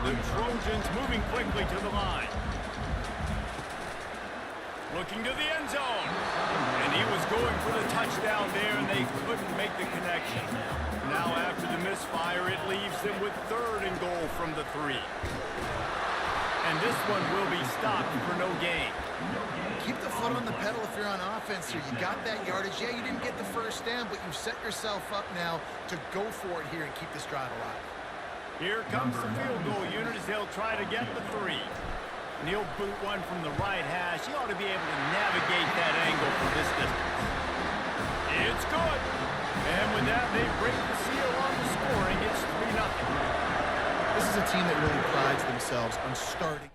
The Trojans moving quickly to the line. Looking to the end zone. And he was going for the touchdown there, and they couldn't make the connection. Now after the misfire, it leaves them with 3rd and goal from the 3. And this one will be stopped for no gain. Keep the foot on the pedal if you're on offense here. You got that yardage. Yeah, you didn't get the first down, but you've set yourself up now to go for it here and keep this drive alive. Here comes the field goal unit as they'll try to get the 3. And he'll boot one from the right hash. He ought to be able to navigate that angle from this distance. It's good. And with that, they break the seal on the scoring. It's 3-0. This is a team that really prides themselves on starting.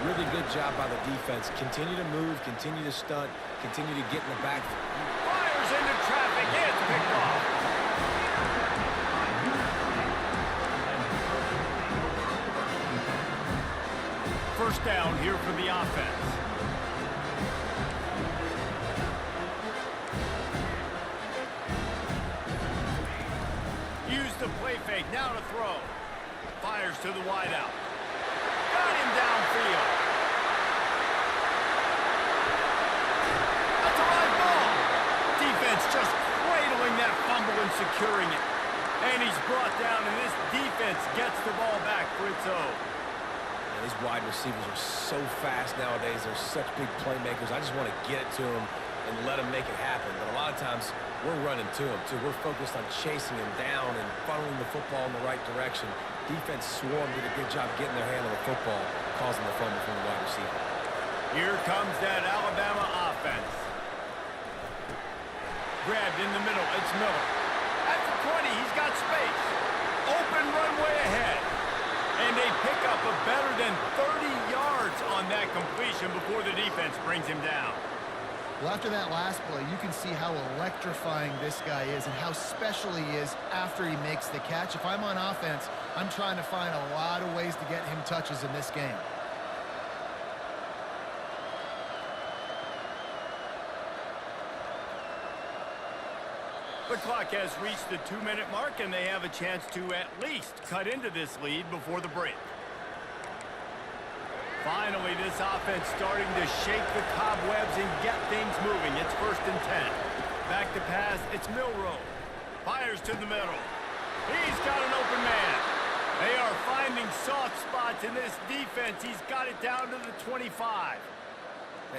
Really good job by the defense. Continue to move, continue to stunt, continue to get in the back. Fires into traffic. It's picked off. First down here for the offense. Use the play fake. Now to throw. Fires to the wideout. Got him downfield. That's a live ball. Defense just cradling that fumble and securing it. And he's brought down, and this defense gets the ball back for its own. These wide receivers are so fast nowadays. They're such big playmakers. I just want to get it to them and let them make it happen. But a lot of times, we're running to them, too. We're focused on chasing him down and funneling the football in the right direction. Defense swarmed, did a good job getting their hand on the football, causing the fumble from the wide receiver. Here comes that Alabama offense. Grabbed in the middle. It's Miller. At the 20, he's got space. Open runway ahead. pickup of better than 30 yards on that completion before the defense brings him down. Well, after that last play, you can see how electrifying this guy is and how special he is after he makes the catch. If I'm on offense, I'm trying to find a lot of ways to get him touches in this game. The clock has reached the 2-minute mark, and they have a chance to at least cut into this lead before the break. Finally, this offense starting to shake the cobwebs and get things moving. It's 1st and 10. Back to pass. It's Milroe. Fires to the middle. He's got an open man. They are finding soft spots in this defense. He's got it down to the 25.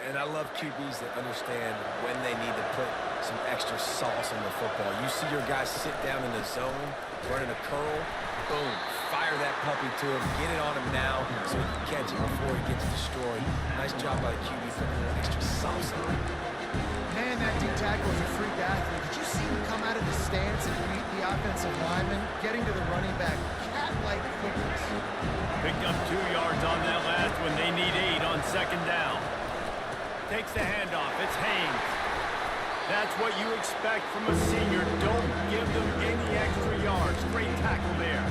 And I love QBs that understand when they need to put some extra sauce on the football. You see your guys sit down in the zone, running a curl, boom, fire that puppy to him, get it on him now so he can catch it before he gets destroyed. Nice job by the QB for a little extra sauce on it. Man, that D tackle is a freak athlete. Did you see him come out of the stance and beat the offensive lineman, getting to the running back? Cat-like quickness. Picked up 2 yards on that last one. They need 8 on 2nd down. Takes the handoff. It's Haynes. That's what you expect from a senior. Don't give them any extra yards. Great tackle there.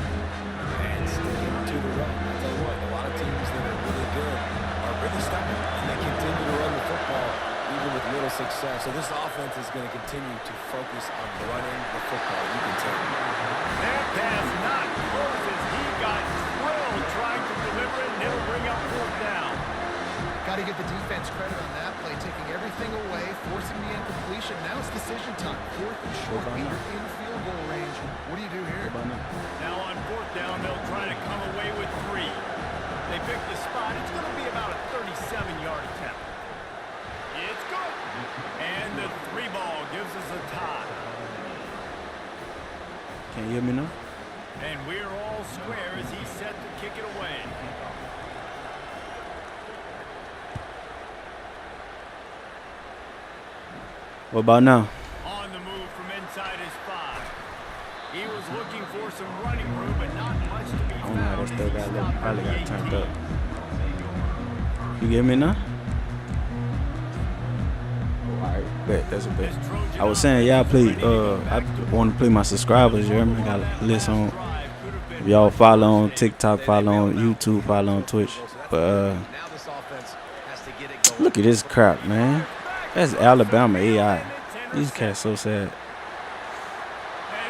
And sticking to the run. I'll tell you what, a lot of teams that are really good are really stubborn, and they continue to run the football even with little success. So this offense is going to continue to focus on running the football. You can tell. That pass not close as he got drilled trying to deliver it, and it'll bring up 4th down. Got to give the defense credit on that play, taking everything away, forcing the incompletion. Now it's decision time. 4th and short, Peter, in field goal range. What do you do here? Now on 4th down, they'll try to come away with 3. They pick the spot. It's going to be about a 37-yard attempt. It's good. And the 3 ball gives us a tie. Can you hear me now? And we're all square as he's set to kick it away. What about now? On the move from inside his 5. He was looking for some running room, but not much to be I don't know how found. that still as he got stopped probably at got the turned 18. up. You get me now? Alright, bet, that's a bet. This Trojan I was saying, y'all play, offense is ready to get I back to want to play my subscribers, you hear me? I got a list on, if y'all follow on TikTok, follow on YouTube, follow on Twitch. But, Now this offense has to get it going. look at this crap, man. That's Alabama AI. These cats so sad. And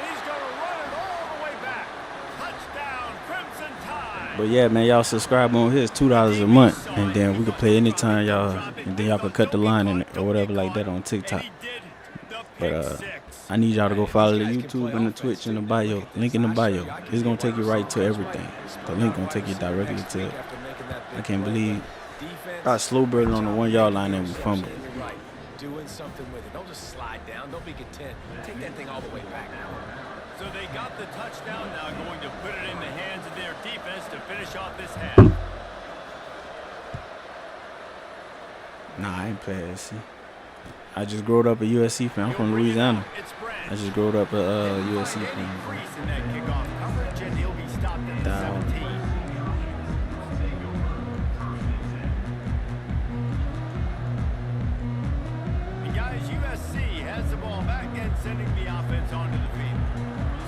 he's going to run it all the way back. Touchdown, Crimson Tide. But yeah, man, y'all subscribe on here. It's $2 a month, and then we can play anytime y'all, and then y'all can cut the line in it or whatever like that on TikTok. But I need y'all to go follow the YouTube and the Twitch in the bio. Link in the bio. It's gonna take you right to everything. The link gonna take you directly to it. I can't believe I slow bird on the 1 yard line and we fumbled. You're right. Doing something with it. Don't just slide down. Don't be content. Take that thing all the way back now. So they got the touchdown now, going to put it in the hands of their defense to finish off this half. Nah, I ain't play SC. I just growed up a USC fan. I'm from Louisiana. It's Branch. I just growed up a USC Any fan. crease in that kickoff coverage, and he'll be stopped at the Down. 17. And guys, USC has the ball back and sending the offense onto the field.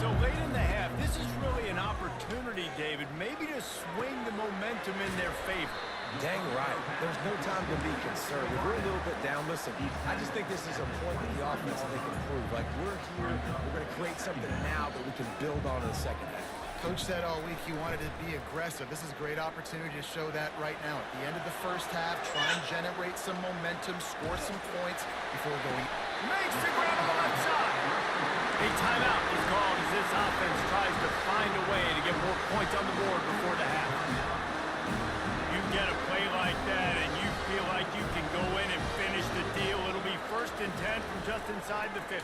So late in the half, this is really an opportunity, David, maybe to swing the momentum in their favor. Dang right. There's no time to be conservative. We're a little bit down. Listen, I just think this is a point with the offense that they can prove. Like, we're here. We're going to create something now that we can build on in the second half. Coach said all week he wanted to be aggressive. This is a great opportunity to show that right now. At the end of the first half, try and generate some momentum, score some points before going. Makes the grab on the left side. A timeout is called as this offense tries to find a way to get more points on the board before the half. You get a play like that and you feel like you can go in and finish the deal. It'll be 1st and 10 from just inside the 50.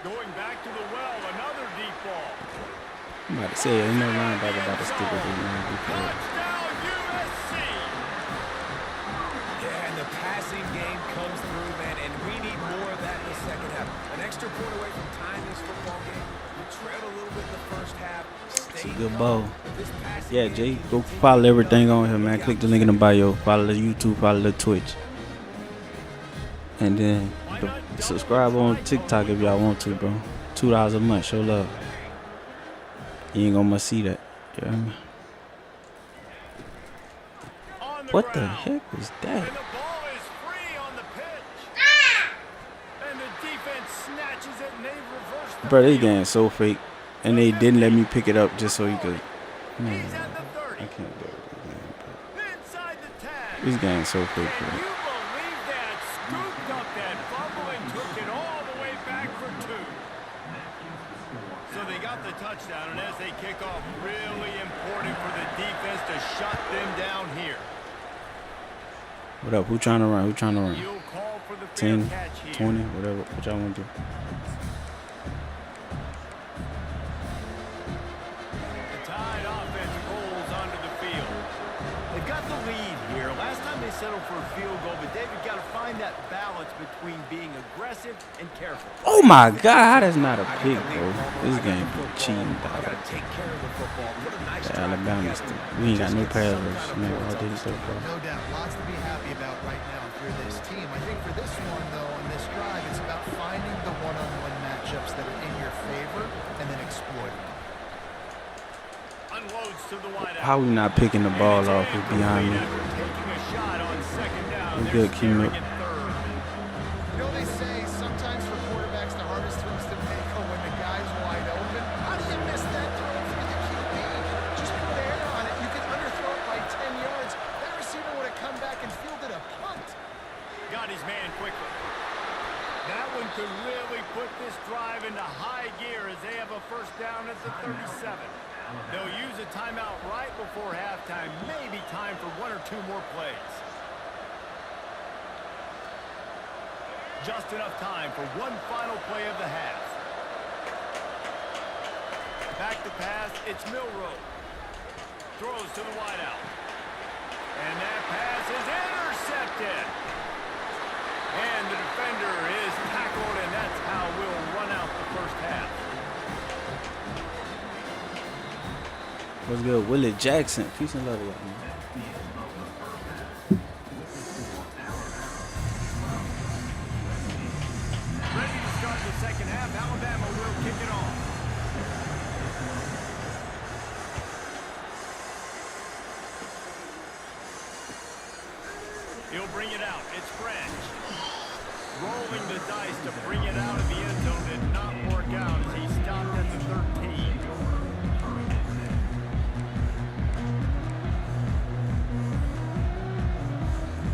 Going back to the well, another deep ball. I'm about to say, ain't no linebacker about to stick with it, man. Touchdown USC! Yeah, and the passing game comes through, man, and we need more of that in the second half. An extra point away from tying this football game. We trailed a little bit in the first half. Stay It's a good ball. Yeah, Jay, go follow everything on here, man. Click the link in the bio. Follow the YouTube, follow the Twitch. And then subscribe on TikTok if y'all want to, bro. $2 a month, show love. You ain't gonna must see that. You know what I mean? What the heck was that? And the ball is free on the pitch. And the defense snatches it and they reverse the Bro, this field. game so fake. And they didn't let me pick it up just so you could. Man, He's at the 30. I can't do it. Inside the 10. This game's so fake, Can bro. you believe that? Scooped up that fumble and took it all the way back for 2. So they got the touchdown, and as they kick off, really important for the defense to shut them down here. What up? Who trying to run? Who trying to run? You'll call for the fair 10, catch here. 20, whatever. What y'all want to do? The Tide offense rolls onto the field. They've got the lead here. Last time they settled for a field goal, but David got to find that balance between being aggressive and careful. Oh my God, that's not a pick, bro. This game be cheating, dog. Take care of the football. What a nice The job. Alabama still. We ain't got no pass rush. Man, all did it so far. No doubt. Lots to be happy about right now for this team. I think for this one, though, on this drive, it's about finding the one-on-one matchups that are in your favor and then exploiting them. Unloads to the wide out. How we not picking the ball off with behind me? After taking a shot on second down, We they're good, keep steering up. at third. You know, they say sometimes for quarterbacks, the hardest throws to make are when the guy's wide open. How do you miss that throw for the QB? Just put air on it. You can underthrow it by 10 yards. That receiver would have come back and fielded a punt. Got his man quickly. That one could really put this drive into high gear as they have a first down at the 37. They'll use a timeout right before halftime. Maybe time for 1 or 2 more plays. Just enough time for one final play of the half. Back to pass, it's Milroe. Throws to the wideout. And that pass is intercepted. And the defender is tackled, and that's how we'll run out the first half. What's good? Willie Jackson. Peace and love to y'all, man. Ready to start the second half. Alabama will kick it off. He'll bring it out. It's French. Rolling the dice to bring it out of the end zone did not work out as he stopped at the 13.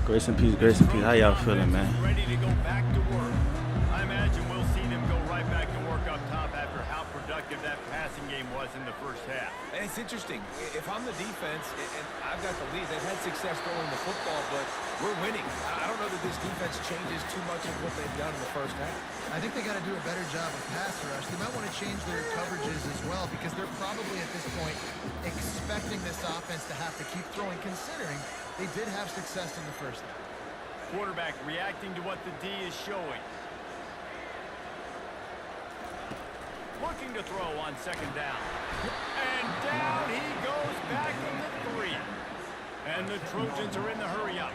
Grace and peace, grace and peace. How y'all feeling, man? Ready to go back to work. I imagine we'll see them go right back to work up top after how productive that passing game was in the first half. And it's interesting. If I'm the defense and I've got the lead, they've had success throwing the football, but we're winning. I don't know that this defense changes too much of what they've done in the first half. I think they got to do a better job of pass rush. They might want to change their coverages as well because they're probably at this point expecting this offense to have to keep throwing, considering they did have success in the first half. Quarterback reacting to what the D is showing. Looking to throw on second down. And down he goes back in the 3. And the Trojans are in the hurry up.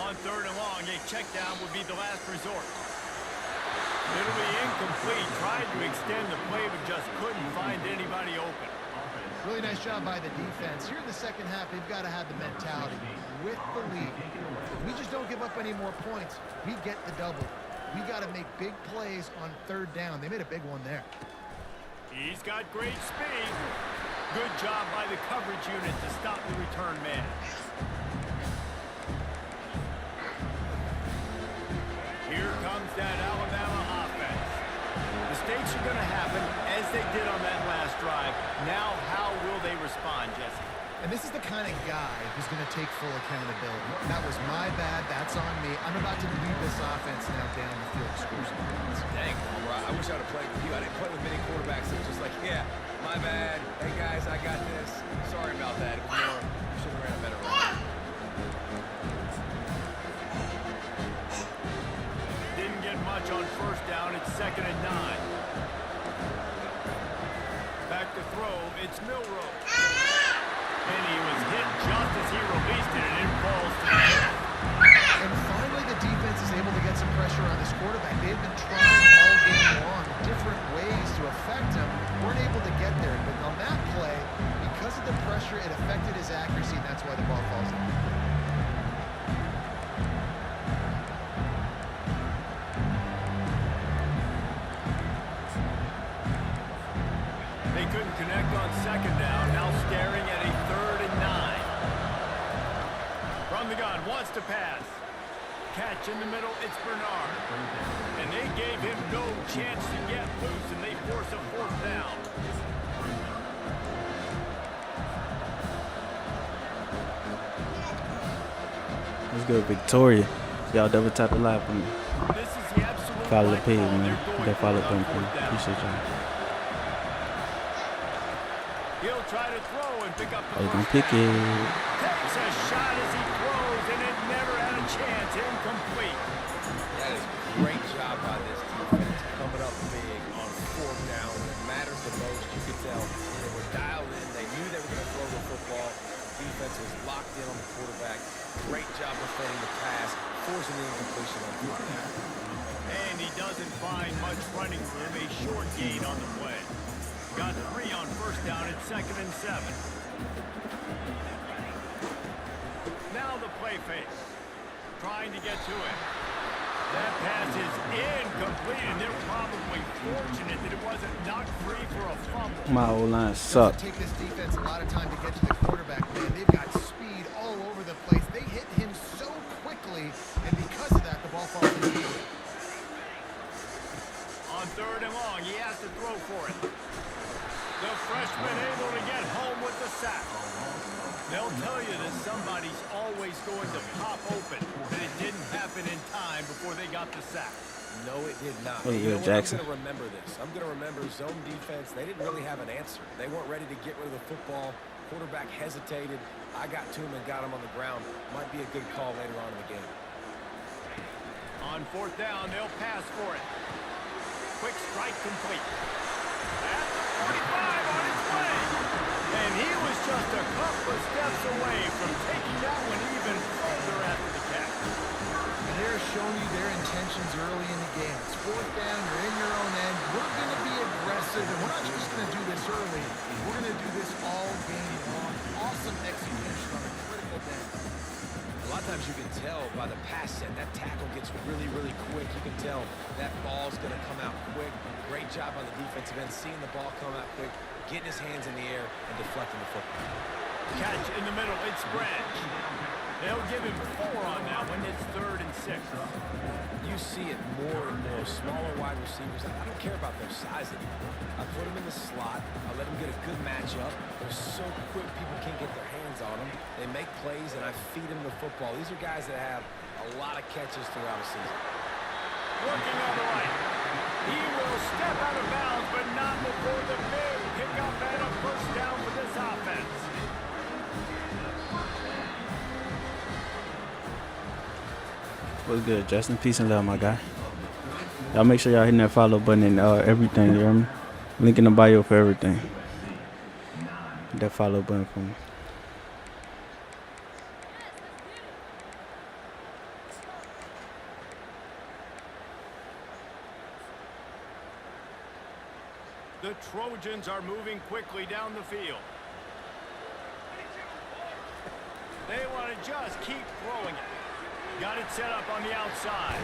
On third and long, a check down would be the last resort. It'll be incomplete. Tried to extend the play, but just couldn't find anybody open. Really nice job by the defense. Here in the second half, they've got to have the mentality. With the lead, if we just don't give up any more points, we get the double. We got to make big plays on third down. They made a big one there. He's got great speed. Good job by the coverage unit to stop the return man. Here comes that Alabama offense. Mistakes are going to happen as they did on that last drive. Now, how will they respond, Jesse? And this is the kind of guy who's going to take full accountability. That was my bad. That's on me. I'm about to lead this offense now down the field, score some points. Dang, Palmer, I wish I would have played with you. I didn't play with many quarterbacks that were just like, yeah, my bad. Hey, guys, I got this. Sorry about that. It was more, should have ran a better route. Didn't get much on first down. It's 2nd and 9. Back to throw. It's Milroe. And he was hit just as he released it, and it falls to the earth. And finally, the defense is able to get some pressure on this quarterback. They've been trying all game long different ways to affect him. Weren't able to get there. But on that play, because of the pressure, it affected his accuracy, and that's why the ball falls down. They couldn't connect on 2nd down. Now staring at a 3rd and 9. From the gun, wants to pass. Catch in the middle, it's Bernard. And they gave him no chance to get loose, and they force a 4th down. Let's go, Victoria. Y'all double tap the live for me. This is the absolute Follow the right page, call man. they're going That follow for on button, 4th down. appreciate y'all. He'll try to throw and pick up the Oh, you gonna first pick down. it. Takes a shot as he throws, and it never had a chance. Incomplete. That is a great job by this defense coming up big on 4th down. When it matters the most, you could tell they were dialed in. They knew they were going to throw the football. Defense was locked in on the quarterback. Great job defending the pass, forcing the incompletion on 4th down. And he doesn't find much running room. A short gain on the play. Got 3 on first down at 2nd and 7. Now the play fake. Trying to get to it. That pass is incomplete, and they're probably fortunate that it wasn't knocked free for a fumble. My O-line Doesn't suck. take this defense a lot of time to get to the quarterback, man. They've got speed all over the place. They hit him so quickly, and because of that, the ball falls into the field. On 3rd and long, he has to throw for it. The freshman able to get home with the sack. They'll tell you that somebody's always going to pop open, that it didn't happen in time before they got the sack. No, it did not. Oh, And yeah, you know what? Jackson. I'm going to remember this. I'm going to remember zone defense. They didn't really have an answer. They weren't ready to get rid of the football. Quarterback hesitated. I got to him and got him on the ground. Might be a good call later on in the game. On 4th down, they'll pass for it. Quick strike complete. At the 45 on its way. And he was just a couple of steps away from taking that one even further after the catch. And they're showing you their intentions early in the game. It's 4th down, you're in your own end. We're going to be aggressive, and we're not just going to do this early. We're going to do this all game long. Awesome execution on a critical day. A lot of times you can tell by the pass set, that tackle gets really, really quick. You can tell that ball's going to come out quick. Great job on the defensive end, seeing the ball come out quick, getting his hands in the air, and deflecting the football. Catch in the middle, it's Branch. They'll give him 4 on that one. It's 3rd and 6. You see it more and more. Smaller wide receivers. I don't care about their size anymore. I put them in the slot. I let them get a good matchup. They're so quick, people can't get their hands on them. They make plays, and I feed them the football. These are guys that have a lot of catches throughout a season. Working on the right. He will step out of bounds, but not before the big pickup and a first down for this offense. What's good, Justin? Peace and love, my guy. Y'all make sure y'all hitting that follow button and everything, you hear me? Link in the bio for everything. Hit that follow button for me. The Trojans are moving quickly down the field. They want to just keep throwing it. Got it set up on the outside.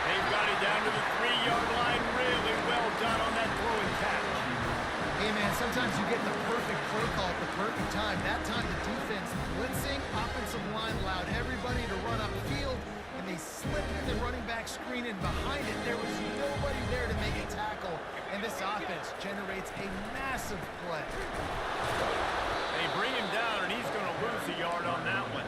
They've got it down to the 3-yard line. Really well done on that throwing catch. Hey, man, sometimes you get the perfect play call at the perfect time. That time the defense blitzing, offensive line allowed everybody to run upfield, and they slipped in the running back screen, and behind it there was nobody there to make a tackle, and this offense generates a massive play. They bring him start on that one.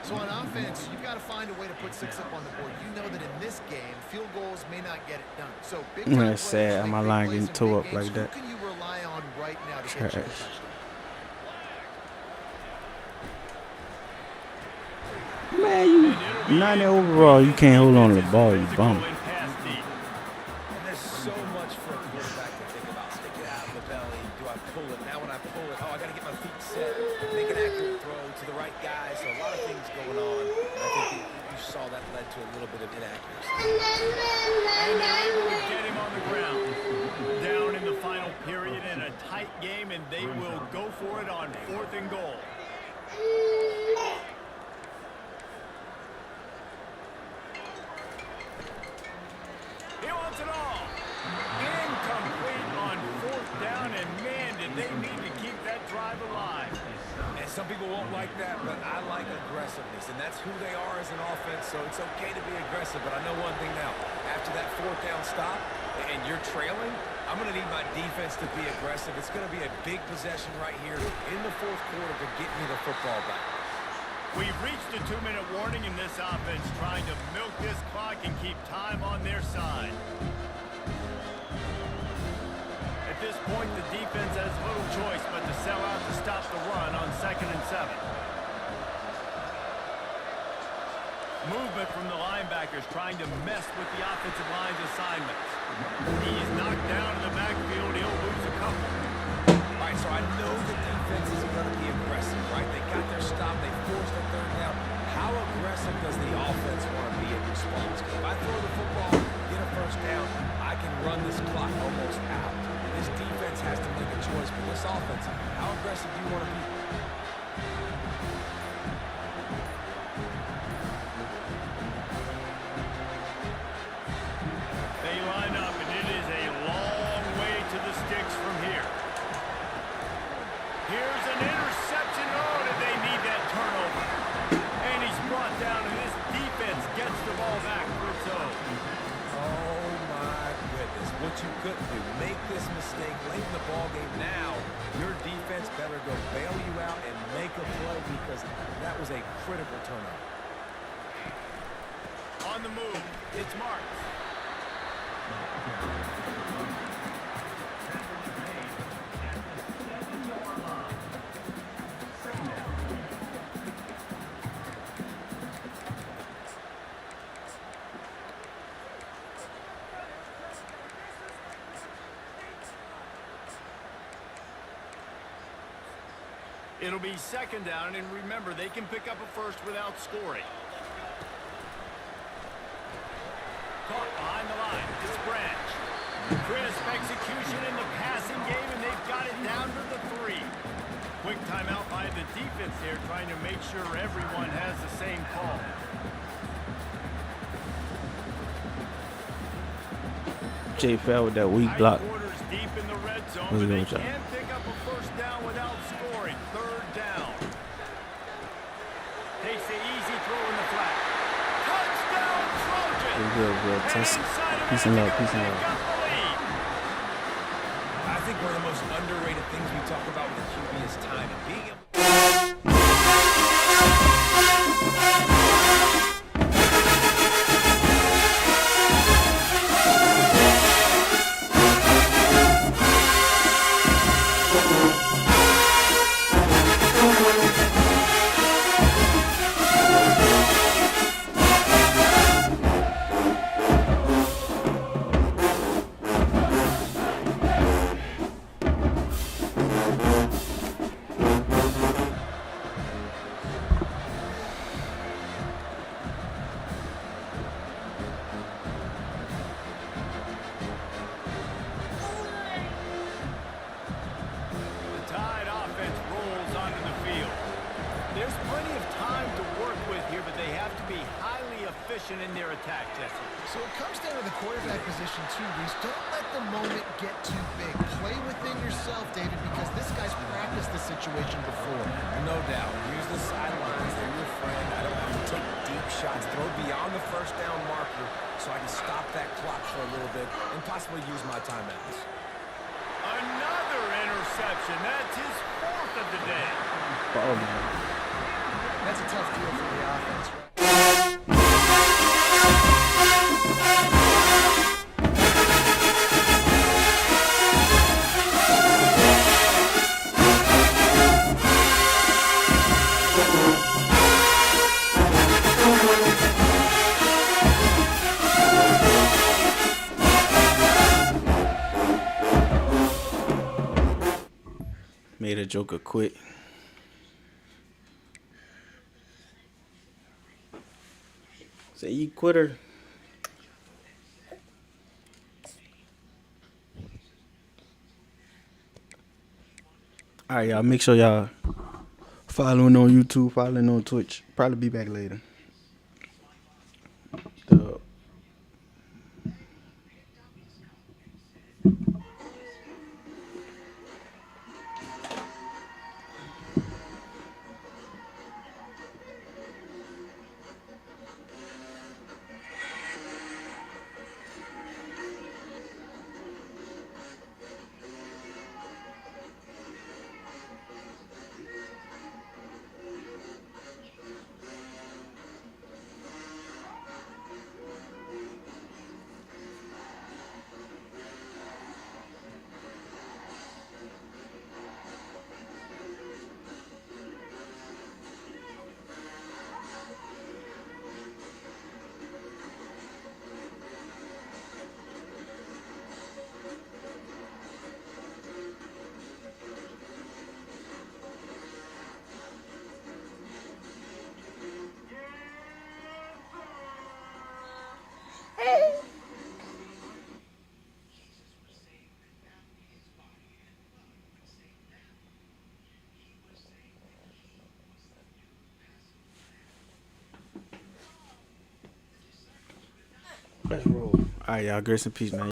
So on offense, you've got to find a way to put 6 up on the board. You know that in this game, field goals may not get it done. So big time That's sad. plays, My big line plays getting in tore big up like games. that. Who can you rely on right now to get you a Trash. touchdown? Man, you 90 overall, you can't hold on to the ball, you bum. And pass deep. And there's so much for a quarterback to think about. Stick it out of the belly. Do I pull it? Now when I pull it, I got to get my feet set. Make an accurate throw to the right guy. So a lot of things going on. And I think you saw that led to a little bit of inaccuracy. And they're able to get him on the ground. Down in the final period in a tight game, and they will go for it on 4th and goal. He wants it all. Incomplete on 4th down, and man, did they need to keep that drive alive. And some people won't like that, but I like aggressiveness, and that's who they are as an offense, so it's okay to be aggressive. But I know one thing now. After that 4th down stop and you're trailing, I'm going to need my defense to be aggressive. It's going to be a big possession right here in the 4th quarter to get me the football back. We've reached the 2-minute warning in this offense, trying to milk this clock and keep time on their side. At this point, the defense has little choice but to sell out to stop the run on 2nd and 7. Movement from the linebackers trying to mess with the offensive line's assignments. He's knocked down in the backfield. He'll lose a couple. All right, so I know the defense is going to be aggressive, right? They got their stop. They forced a 3rd down. How aggressive does the offense want to be in response? If I throw the football, get a 1st down, I can run this clock almost out. This defense has to make a choice. But this offense, how aggressive do you want to be? They line up, and it is a long way to the sticks from here. Here's an interception. Oh, did they need that turnover? And he's brought down, and this defense gets the ball back for its own. Oh, my goodness. What you couldn't do. Make this mistake late in the ballgame. Now, your defense better go bail you out and make a play because that was a critical turnover. On the move, it's Marks. It'll be 2nd down, and remember, they can pick up a 1st without scoring. Caught behind the line. It's Branch. Crisp execution in the passing game, and they've got it down to the 3. Quick timeout by the defense there, trying to make sure everyone has the same call. Jay fell with that weak block. Quarters deep in the red zone, Really but they good job. can't pick up a 1st down without scoring. 3rd down. Takes the easy throw in the flat. Touchdown, Trojans! Good. Peace and love, peace and love. I think one of the most underrated things we talk about with the QB is time and being able in their attack, Jesse. So it comes down to the quarterback position too, Reese. Don't let the moment get too big. Play within yourself, David, because this guy's practiced the situation before. No doubt. Use the sidelines. They're your friend. I don't have to take deep shots. Throw beyond the 1st down marker so I can stop that clock for a little bit and possibly use my timeouts. Another interception. That's his 4th of the day. Oh, man. That's a tough deal for the offense, right? Made a Joker quit. Say you quitter. All right, y'all. Make sure y'all following on YouTube, following on Twitch. Probably be back later. The Let's roll. All right, y'all. Grace and peace, man.